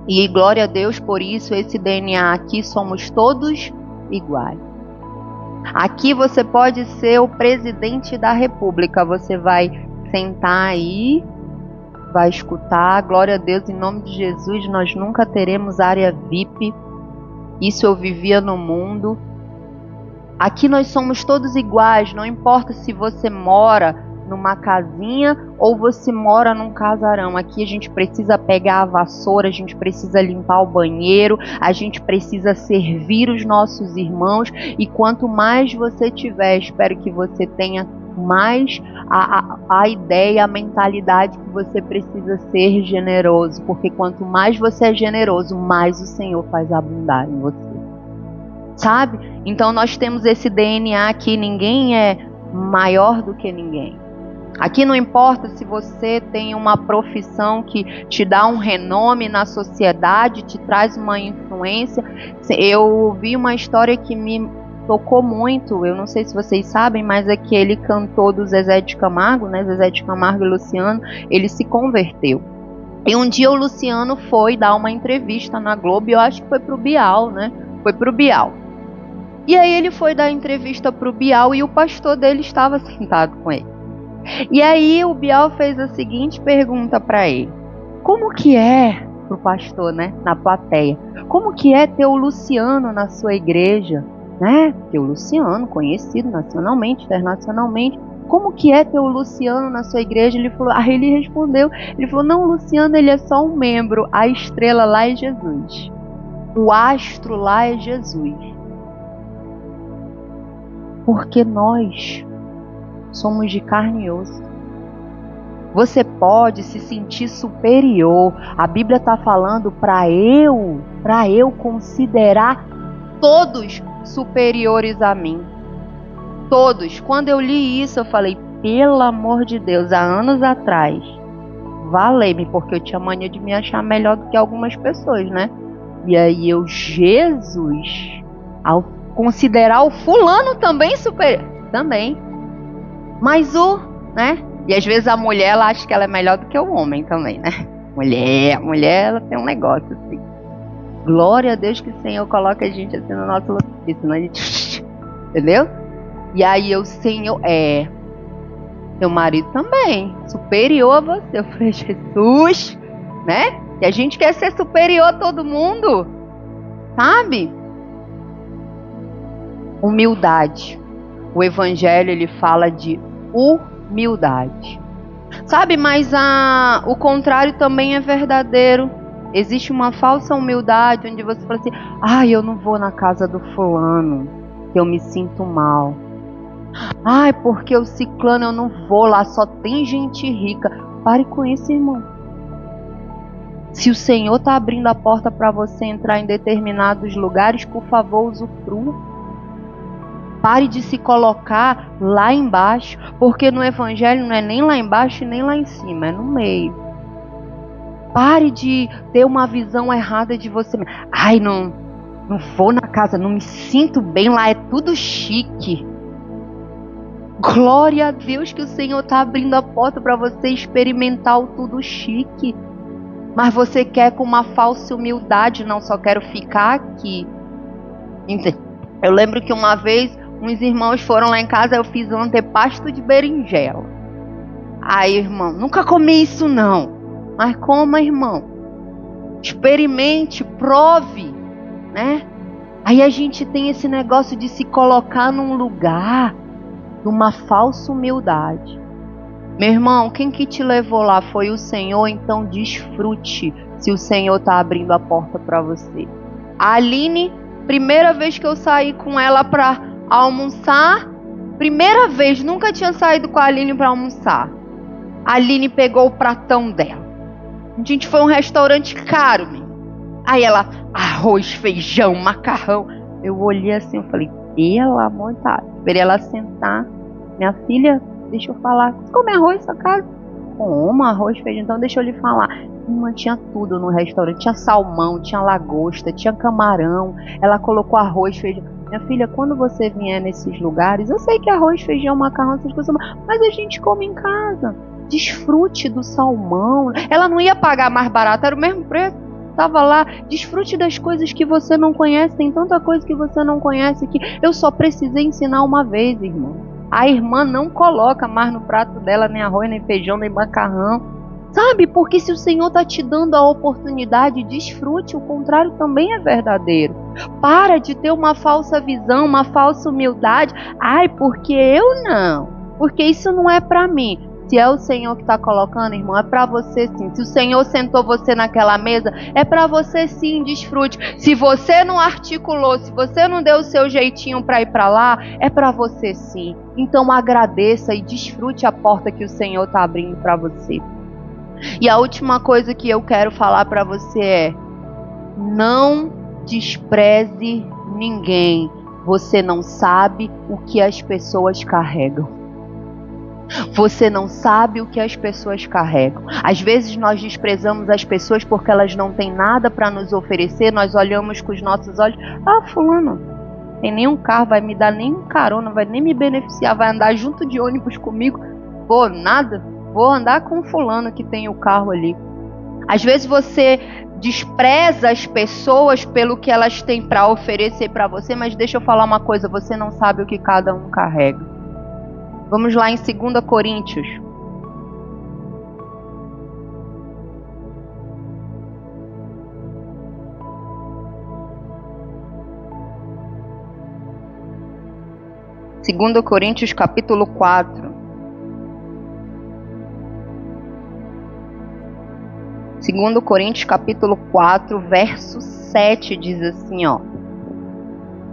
Speaker 1: e glória a Deus por isso, esse DNA aqui, somos todos iguais. Aqui você pode ser o presidente da república, você vai sentar aí, vai escutar, glória a Deus, em nome de Jesus, nós nunca teremos área VIP, isso eu vivia no mundo. Aqui nós somos todos iguais, não importa se você mora numa casinha ou você mora num casarão. Aqui a gente precisa pegar a vassoura, a gente precisa limpar o banheiro, a gente precisa servir os nossos irmãos, e quanto mais você tiver, espero que você tenha mais a ideia, a mentalidade que você precisa ser generoso, porque quanto mais você é generoso, mais o Senhor faz abundar em você, sabe? Então nós temos esse DNA aqui, ninguém é maior do que ninguém. Aqui não importa se você tem uma profissão que te dá um renome na sociedade, te traz uma influência. Eu vi uma história que me tocou muito, eu não sei se vocês sabem, mas aquele cantor do Zezé de Camargo, né, Zezé de Camargo e Luciano, ele se converteu. E um dia o Luciano foi dar uma entrevista na Globo, e eu acho que foi pro Bial, né? Foi pro Bial. E aí ele foi dar entrevista pro Bial e o pastor dele estava sentado com ele. E aí o Bial fez a seguinte pergunta para ele: como que é, pro pastor, né, na plateia, como que é ter o Luciano na sua igreja, né? Porque o Luciano, conhecido nacionalmente, internacionalmente, como que é ter o Luciano na sua igreja? Ele falou, aí ele respondeu, ele falou, não, o Luciano, ele é só um membro, a estrela lá é Jesus, o astro lá é Jesus, porque nós somos de carne e osso. Você pode se sentir superior. A Bíblia está falando para eu considerar todos superiores a mim. Todos. Quando eu li isso, eu falei, pelo amor de Deus, há anos atrás, valei-me, porque eu tinha mania de me achar melhor do que algumas pessoas, né? E aí eu, Jesus, ao considerar o fulano também superior, também. Mas né? E às vezes a mulher, ela acha que ela é melhor do que o homem também, né? Mulher, ela tem um negócio assim. Glória a Deus que o Senhor coloca a gente assim no nosso lugar, senão a gente... Entendeu? E aí eu, Senhor, seu marido também, superior a você. Eu falei, Jesus, né? E a gente quer ser superior a todo mundo, sabe? Humildade. O Evangelho, ele fala de humildade, sabe? Mas o contrário também é verdadeiro. Existe uma falsa humildade onde você fala assim, eu não vou na casa do fulano, que eu me sinto mal. Porque o ciclano, eu não vou lá, só tem gente rica. Pare com isso, irmão. Se o Senhor está abrindo a porta para você entrar em determinados lugares, por favor, usufrua. Pare de se colocar lá embaixo, porque no Evangelho não é nem lá embaixo e nem lá em cima, é no meio. Pare de ter uma visão errada de você. Não vou na casa, não me sinto bem lá, é tudo chique. Glória a Deus que o Senhor está abrindo a porta para você experimentar o tudo chique. Mas você quer com uma falsa humildade, não, só quero ficar aqui. Eu lembro que uma vez uns irmãos foram lá em casa, eu fiz um antepasto de berinjela. Aí, irmão, nunca comi isso não. Mas coma, irmão. Experimente, prove, né? Aí a gente tem esse negócio de se colocar num lugar de uma falsa humildade. Meu irmão, quem que te levou lá foi o Senhor, então desfrute se o Senhor está abrindo a porta para você. A Aline, primeira vez que eu saí com ela para almoçar, primeira vez, nunca tinha saído com a Aline para almoçar. A Aline pegou o pratão dela. A gente foi a um restaurante caro, aí ela, arroz, feijão, macarrão. Eu olhei assim, eu falei, pelo amor de Deus. Esperei ela sentar. Minha filha, deixa eu falar, você come arroz em sua casa? Como arroz, feijão? Então deixa eu lhe falar. Irmã, tinha tudo no restaurante. Tinha salmão, tinha lagosta, tinha camarão. Ela colocou arroz, feijão. Minha filha, quando você vier nesses lugares, eu sei que arroz, feijão, macarrão, essas coisas, mas a gente come em casa. Desfrute do salmão. Ela não ia pagar mais barato, era o mesmo preço. Estava lá. Desfrute das coisas que você não conhece. Tem tanta coisa que você não conhece que eu só precisei ensinar uma vez, irmão. A irmã não coloca mais no prato dela nem arroz, nem feijão, nem macarrão. Sabe? Porque se o Senhor está te dando a oportunidade, desfrute. O contrário também é verdadeiro. Para de ter uma falsa visão, uma falsa humildade. Ai, porque eu não. Porque isso não é para mim. Se é o Senhor que está colocando, irmão, é para você sim. Se o Senhor sentou você naquela mesa, é para você sim, desfrute. Se você não articulou, se você não deu o seu jeitinho para ir para lá, é para você sim. Então agradeça e desfrute a porta que o Senhor está abrindo para você. E a última coisa que eu quero falar para você é: não despreze ninguém. Você não sabe o que as pessoas carregam. Você não sabe o que as pessoas carregam. Às vezes nós desprezamos as pessoas porque elas não têm nada para nos oferecer. Nós olhamos com os nossos olhos. Ah, fulano, tem nenhum carro, vai me dar nenhum carona, vai nem me beneficiar, vai andar junto de ônibus comigo. Pô, nada. Vou andar com fulano que tem o carro ali. Às vezes você despreza as pessoas pelo que elas têm para oferecer para você, mas deixa eu falar uma coisa, você não sabe o que cada um carrega. Vamos lá em 2 Coríntios. Segundo Coríntios, capítulo 4. 2 Coríntios, capítulo 4, verso 7, diz assim, ó.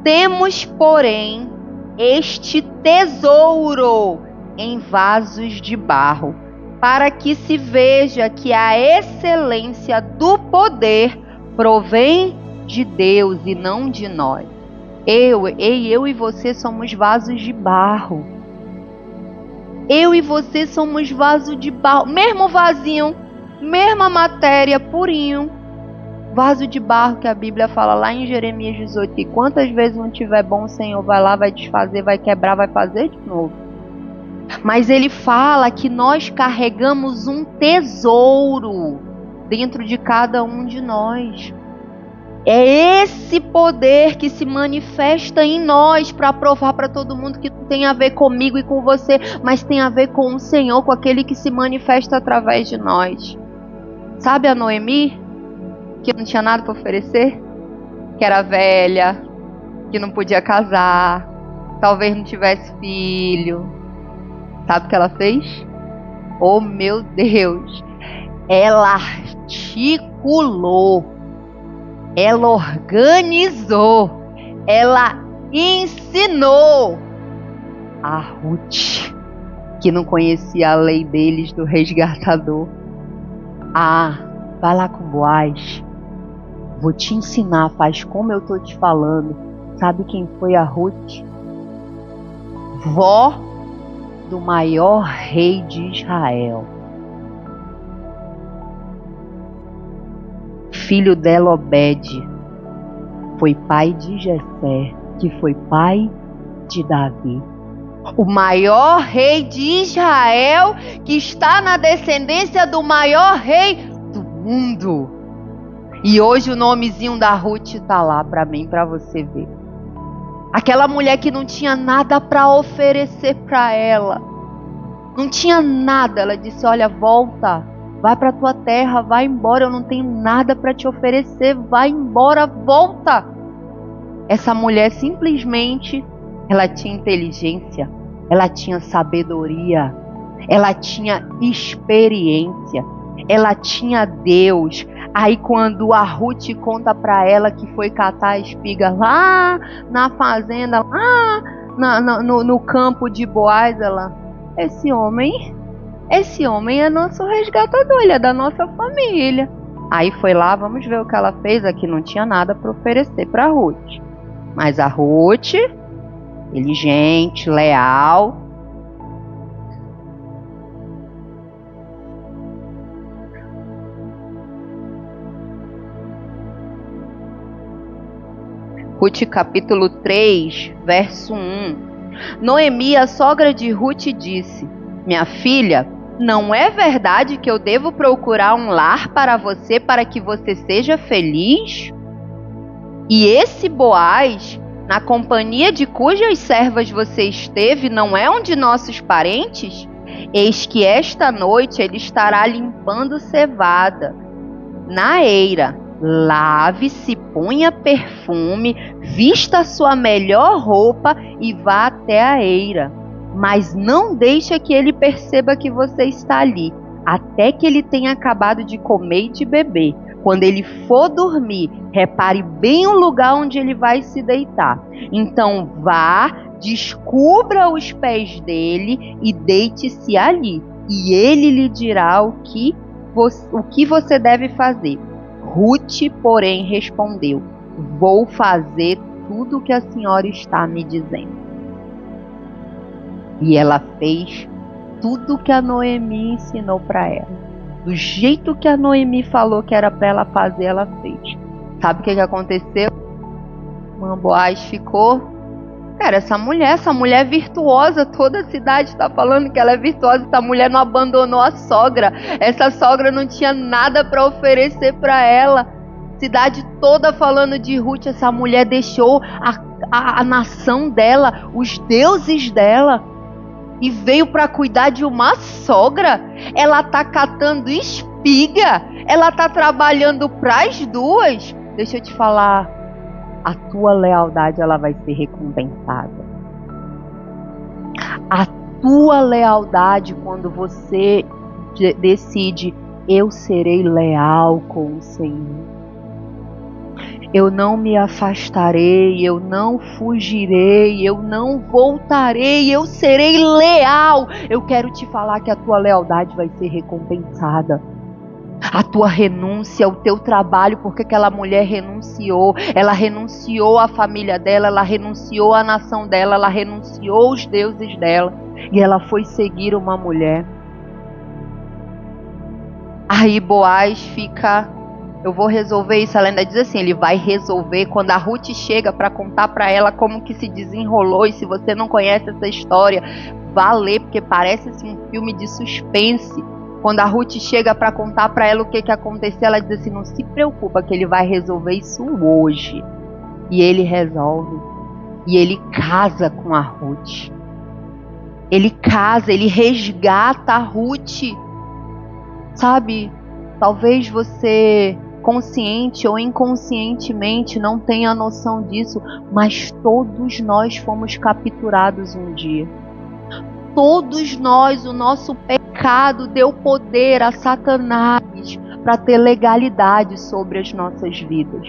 Speaker 1: Temos, porém, este tesouro em vasos de barro, para que se veja que a excelência do poder provém de Deus e não de nós. Eu e você somos vasos de barro. Eu e você somos vasos de barro, mesmo vasinho, mesma matéria, purinho. Vaso de barro que a Bíblia fala lá em Jeremias 18, que quantas vezes não tiver bom, o Senhor vai lá, vai desfazer, vai quebrar, vai fazer de novo. Mas ele fala que nós carregamos um tesouro dentro de cada um de nós. É esse poder que se manifesta em nós para provar para todo mundo que não tem a ver comigo e com você, mas tem a ver com o Senhor, com aquele que se manifesta através de nós. Sabe a Noemi? Que não tinha nada para oferecer, que era velha, que não podia casar, talvez não tivesse filho. Sabe o que ela fez? Oh meu Deus! Ela articulou, ela organizou, ela ensinou a Ruth, que não conhecia a lei deles do resgatador. Vai lá com Boaz. Vou te ensinar, faz como eu tô te falando. Sabe quem foi a Ruth? Vó do maior rei de Israel. Filho dela, Obed, foi pai de Jessé, que foi pai de Davi. O maior rei de Israel, que está na descendência do maior rei do mundo. E hoje o nomezinho da Ruth está lá para mim, para você ver. Aquela mulher que não tinha nada para oferecer para ela. Não tinha nada. Ela disse, olha, volta. Vai para tua terra, vai embora. Eu não tenho nada para te oferecer. Vai embora, volta. Essa mulher simplesmente, ela tinha inteligência. Ela tinha sabedoria. Ela tinha experiência. Ela tinha Deus. Aí quando a Ruth conta para ela que foi catar a espiga lá na fazenda, lá no campo de Boaz, ela, esse homem é nosso resgatador, ele é da nossa família. Aí foi lá, vamos ver o que ela fez. Aqui não tinha nada para oferecer para Ruth. Mas a Ruth, inteligente, leal, Ruth capítulo 3, verso 1. Noemi, a sogra de Ruth, disse: minha filha, não é verdade que eu devo procurar um lar para que você seja feliz? E esse Boaz, na companhia de cujas servas você esteve, não é um de nossos parentes? Eis que esta noite ele estará limpando cevada na eira. Lave-se, ponha perfume, vista a sua melhor roupa e vá até a eira. Mas não deixe que ele perceba que você está ali, até que ele tenha acabado de comer e de beber. Quando ele for dormir, repare bem o lugar onde ele vai se deitar. Então vá, descubra os pés dele e deite-se ali. E ele lhe dirá o que você deve fazer. Ruth, porém, respondeu: vou fazer tudo o que a senhora está me dizendo. E ela fez tudo o que a Noemi ensinou para ela. Do jeito que a Noemi falou que era para ela fazer, ela fez. Sabe o que aconteceu? Boaz ficou: cara, essa mulher virtuosa, toda a cidade está falando que ela é virtuosa. Essa mulher não abandonou a sogra. Essa sogra não tinha nada para oferecer para ela. Cidade toda falando de Ruth. Essa mulher deixou a nação dela, os deuses dela, e veio para cuidar de uma sogra. Ela tá catando espiga, ela tá trabalhando para as duas. Deixa eu te falar, a tua lealdade ela vai ser recompensada. A tua lealdade, quando você decide: eu serei leal com o Senhor, eu não me afastarei, eu não fugirei, eu não voltarei, eu serei leal. Eu quero te falar que a tua lealdade vai ser recompensada. A tua renúncia, o teu trabalho, porque aquela mulher renunciou. Ela renunciou à família dela, ela renunciou à nação dela, ela renunciou aos deuses dela. E ela foi seguir uma mulher. Aí Boaz fica: eu vou resolver isso. Ela ainda diz assim: ele vai resolver. Quando a Ruth chega para contar para ela como que se desenrolou, e se você não conhece essa história, vá ler, porque parece assim, um filme de suspense. Quando a Ruth chega para contar para ela o que aconteceu, ela diz assim: não se preocupa que ele vai resolver isso hoje. E ele resolve. E ele casa com a Ruth. Ele casa, ele resgata a Ruth. Sabe, talvez você, consciente ou inconscientemente, não tenha noção disso, mas todos nós fomos capturados um dia. Todos nós, o nosso pecado deu poder a Satanás para ter legalidade sobre as nossas vidas.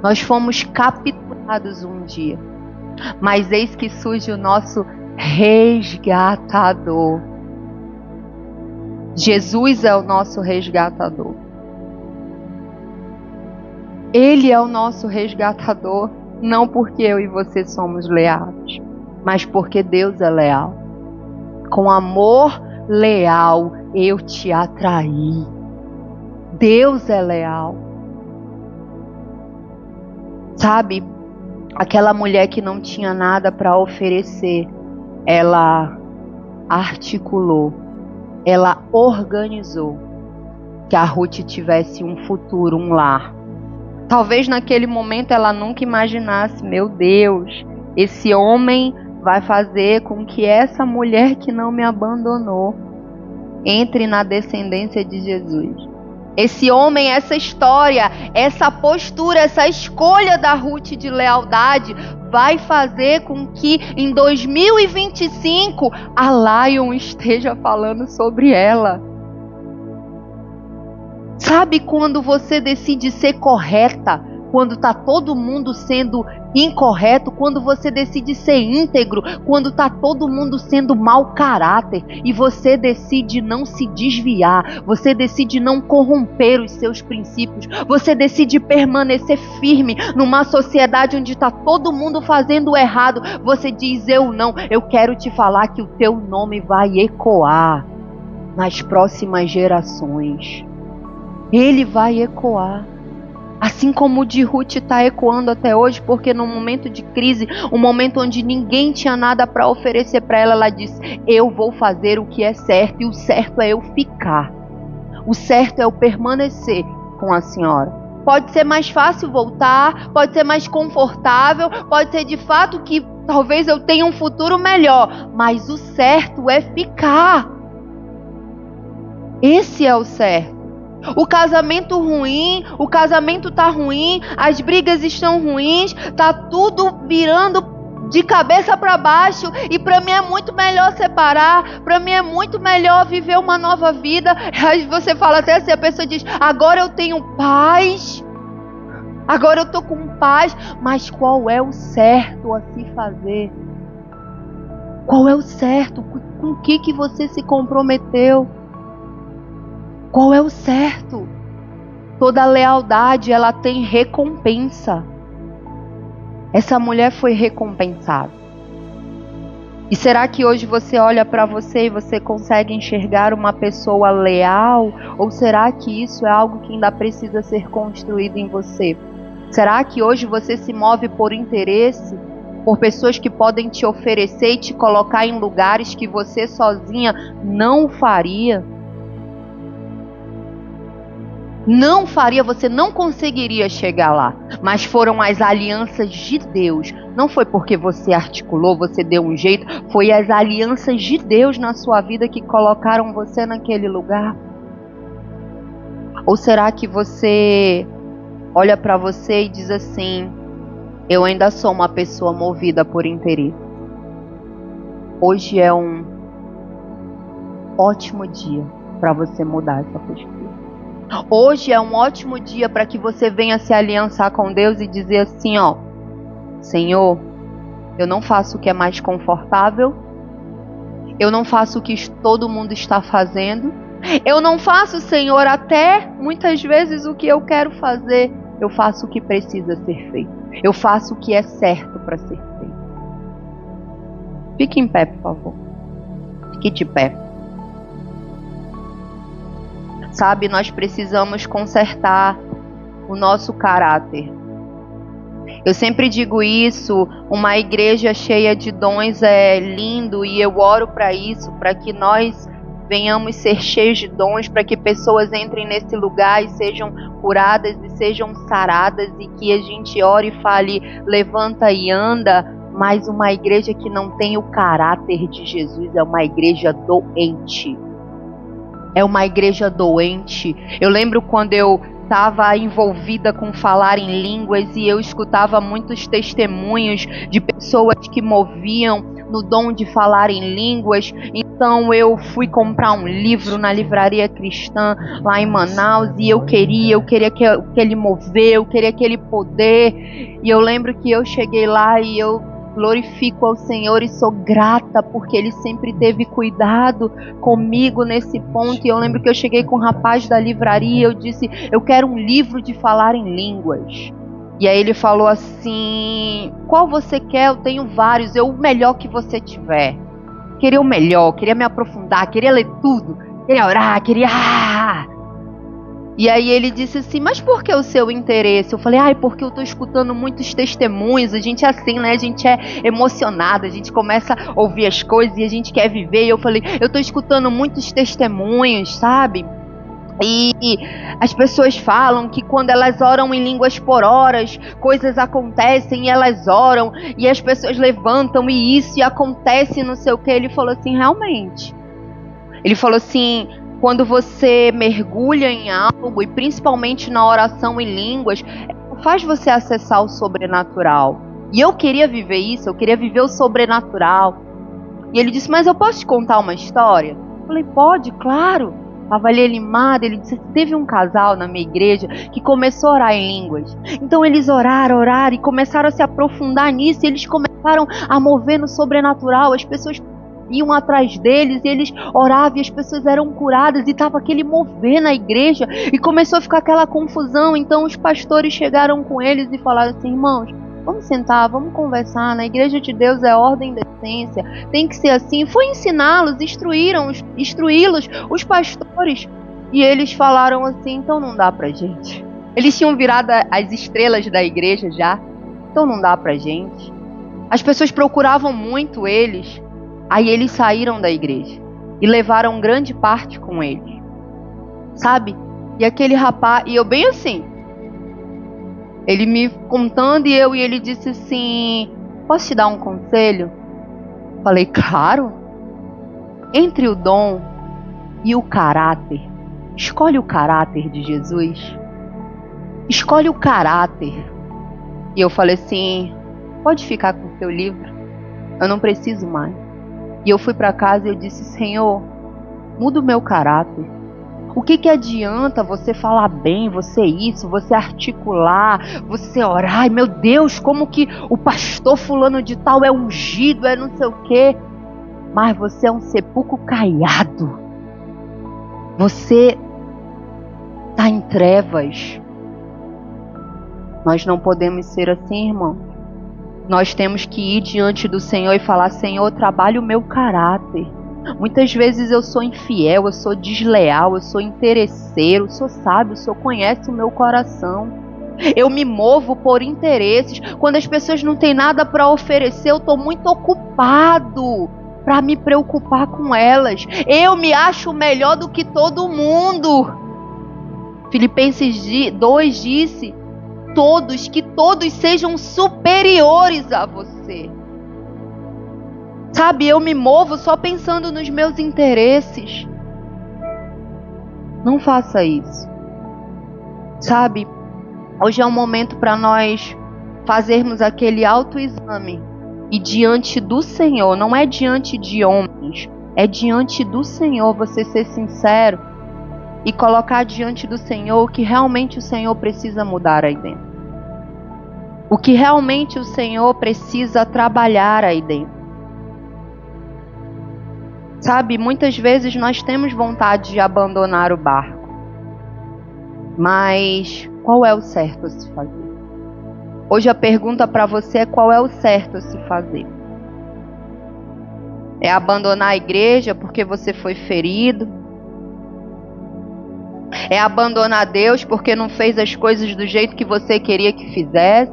Speaker 1: Nós fomos capturados um dia, mas eis que surge o nosso resgatador. Jesus é o nosso resgatador. Ele é o nosso resgatador, não porque eu e você somos leais, mas porque Deus é leal. Com amor leal eu te atraí. Deus é leal. Sabe, aquela mulher que não tinha nada para oferecer, ela articulou, ela organizou que a Ruth tivesse um futuro, um lar. Talvez naquele momento ela nunca imaginasse: meu Deus, esse homem vai fazer com que essa mulher que não me abandonou entre na descendência de Jesus. Esse homem, essa história, essa postura, essa escolha da Ruth de lealdade vai fazer com que em 2025 a Lion esteja falando sobre ela. Sabe quando você decide ser correta, quando está todo mundo sendo incorreto, quando você decide ser íntegro, quando está todo mundo sendo mau caráter, e você decide não se desviar, você decide não corromper os seus princípios, você decide permanecer firme numa sociedade onde está todo mundo fazendo o errado, você diz: eu não, eu quero te falar que o teu nome vai ecoar nas próximas gerações. Ele vai ecoar. Assim como o de Ruth está ecoando até hoje, porque no momento de crise, um momento onde ninguém tinha nada para oferecer para ela, ela disse: eu vou fazer o que é certo, e o certo é eu ficar. O certo é eu permanecer com a senhora. Pode ser mais fácil voltar, pode ser mais confortável, pode ser de fato que talvez eu tenha um futuro melhor, mas o certo é ficar. Esse é o certo. O casamento ruim, o casamento tá ruim, as brigas estão ruins, tá tudo virando de cabeça para baixo, e para mim é muito melhor separar, para mim é muito melhor viver uma nova vida. Aí você fala até assim, a pessoa diz: agora eu tenho paz, agora eu tô com paz, mas qual é o certo a se fazer? Qual é o certo? Com o que você se comprometeu? Qual é o certo? Toda lealdade, ela tem recompensa. Essa mulher foi recompensada. E será que hoje você olha para você e você consegue enxergar uma pessoa leal? Ou será que isso é algo que ainda precisa ser construído em você? Será que hoje você se move por interesse? Por pessoas que podem te oferecer e te colocar em lugares que você sozinha não faria? Não faria, você não conseguiria chegar lá. Mas foram as alianças de Deus. Não foi porque você articulou, você deu um jeito. Foi as alianças de Deus na sua vida que colocaram você naquele lugar. Ou será que você olha para você e diz assim: eu ainda sou uma pessoa movida por interesse? Hoje é um ótimo dia para você mudar essa postura. Hoje é um ótimo dia para que você venha se aliançar com Deus e dizer assim: ó, Senhor, eu não faço o que é mais confortável, eu não faço o que todo mundo está fazendo, eu não faço, Senhor, até muitas vezes o que eu quero fazer, eu faço o que precisa ser feito, eu faço o que é certo para ser feito. Fique em pé, por favor. Fique de pé. Sabe, nós precisamos consertar o nosso caráter. Eu sempre digo isso, uma igreja cheia de dons é lindo, e eu oro para isso, para que nós venhamos ser cheios de dons, para que pessoas entrem nesse lugar e sejam curadas e sejam saradas, e que a gente ore e fale: levanta e anda. Mas uma igreja que não tem o caráter de Jesus é uma igreja doente. É uma igreja doente. Eu lembro quando eu estava envolvida com falar em línguas e eu escutava muitos testemunhos de pessoas que moviam no dom de falar em línguas. Então eu fui comprar um livro na livraria cristã lá em Manaus e eu queria que ele mover, eu queria aquele poder. E eu lembro que eu cheguei lá e eu glorifico ao Senhor e sou grata porque Ele sempre teve cuidado comigo nesse ponto. E eu lembro que eu cheguei com um rapaz da livraria, eu disse: eu quero um livro de falar em línguas. E aí ele falou assim: qual você quer? Eu tenho vários, o melhor que você tiver. Queria o melhor, queria me aprofundar, queria ler tudo, queria orar, queria... E aí ele disse assim: mas por que o seu interesse? Eu falei: porque eu estou escutando muitos testemunhos. A gente é assim, né? A gente é emocionado, a gente começa a ouvir as coisas e a gente quer viver. E eu falei: eu estou escutando muitos testemunhos, sabe? E as pessoas falam que quando elas oram em línguas por horas, coisas acontecem, e elas oram, e as pessoas levantam, e isso, e acontece, não sei o que. Ele falou assim: realmente. Ele falou assim: quando você mergulha em algo, e principalmente na oração em línguas, faz você acessar o sobrenatural. E eu queria viver isso, eu queria viver o sobrenatural. E ele disse: mas eu posso te contar uma história? Eu falei: pode, claro. Estava ali animado. Ele disse: teve um casal na minha igreja que começou a orar em línguas. Então eles oraram e começaram a se aprofundar nisso, e eles começaram a mover no sobrenatural. As pessoas iam atrás deles, e eles oravam e as pessoas eram curadas, e estava aquele mover na igreja, e começou a ficar aquela confusão. Então os pastores chegaram com eles e falaram assim: irmãos, vamos sentar, vamos conversar, na igreja de Deus é ordem da essência, tem que ser assim. Foi ensiná-los, instruí-los, os pastores, e eles falaram assim: então não dá pra gente, Eles tinham virado as estrelas da igreja já. Então não dá pra gente. As pessoas procuravam muito eles. Aí eles saíram da igreja e levaram grande parte com eles. Sabe? E aquele rapaz, e eu bem assim, ele me contando e ele disse assim: posso te dar um conselho? Falei, claro. Entre o dom e o caráter, escolhe o caráter de Jesus. Escolhe o caráter. E eu falei assim: pode ficar com o seu livro, eu não preciso mais. E eu fui para casa e eu disse: Senhor, muda o meu caráter. O que adianta você falar bem, você isso, você articular, você orar? Ai, meu Deus, como que o pastor fulano de tal é ungido, é não sei o quê. Mas você é um sepulcro caiado. Você está em trevas. Nós não podemos ser assim, irmão. Nós temos que ir diante do Senhor e falar: Senhor, trabalhe o meu caráter. Muitas vezes eu sou infiel, eu sou desleal, eu sou interesseiro. O Senhor sabe, o Senhor conhece o meu coração. Eu me movo por interesses. Quando as pessoas não têm nada para oferecer, eu estou muito ocupado para me preocupar com elas. Eu me acho melhor do que todo mundo. Filipenses 2 disse: que todos sejam superiores a você. Sabe, eu me movo só pensando nos meus interesses. Não faça isso. Sabe, hoje é um momento para nós fazermos aquele autoexame. E diante do Senhor, não é diante de homens, é diante do Senhor você ser sincero e colocar diante do Senhor o que realmente o Senhor precisa mudar aí dentro. O que realmente o Senhor precisa trabalhar aí dentro. Sabe, muitas vezes nós temos vontade de abandonar o barco. Mas qual é o certo a se fazer? Hoje a pergunta para você é: qual é o certo a se fazer? É abandonar a igreja porque você foi ferido? É abandonar Deus porque não fez as coisas do jeito que você queria que fizesse?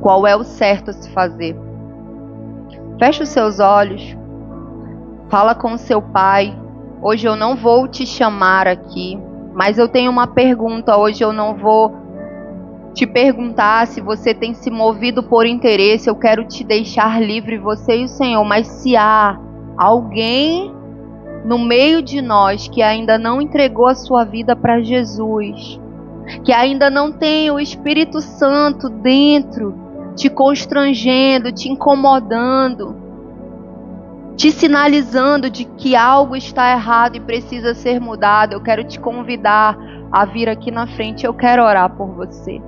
Speaker 1: Qual é o certo a se fazer? Feche os seus olhos. Fala com o seu pai. Hoje eu não vou te chamar aqui, mas eu tenho uma pergunta. Hoje eu não vou te perguntar se você tem se movido por interesse. Eu quero te deixar livre, você e o Senhor. Mas se há alguém no meio de nós que ainda não entregou a sua vida para Jesus, que ainda não tem o Espírito Santo dentro, te constrangendo, te incomodando, te sinalizando de que algo está errado e precisa ser mudado, eu quero te convidar a vir aqui na frente. Eu quero orar por você.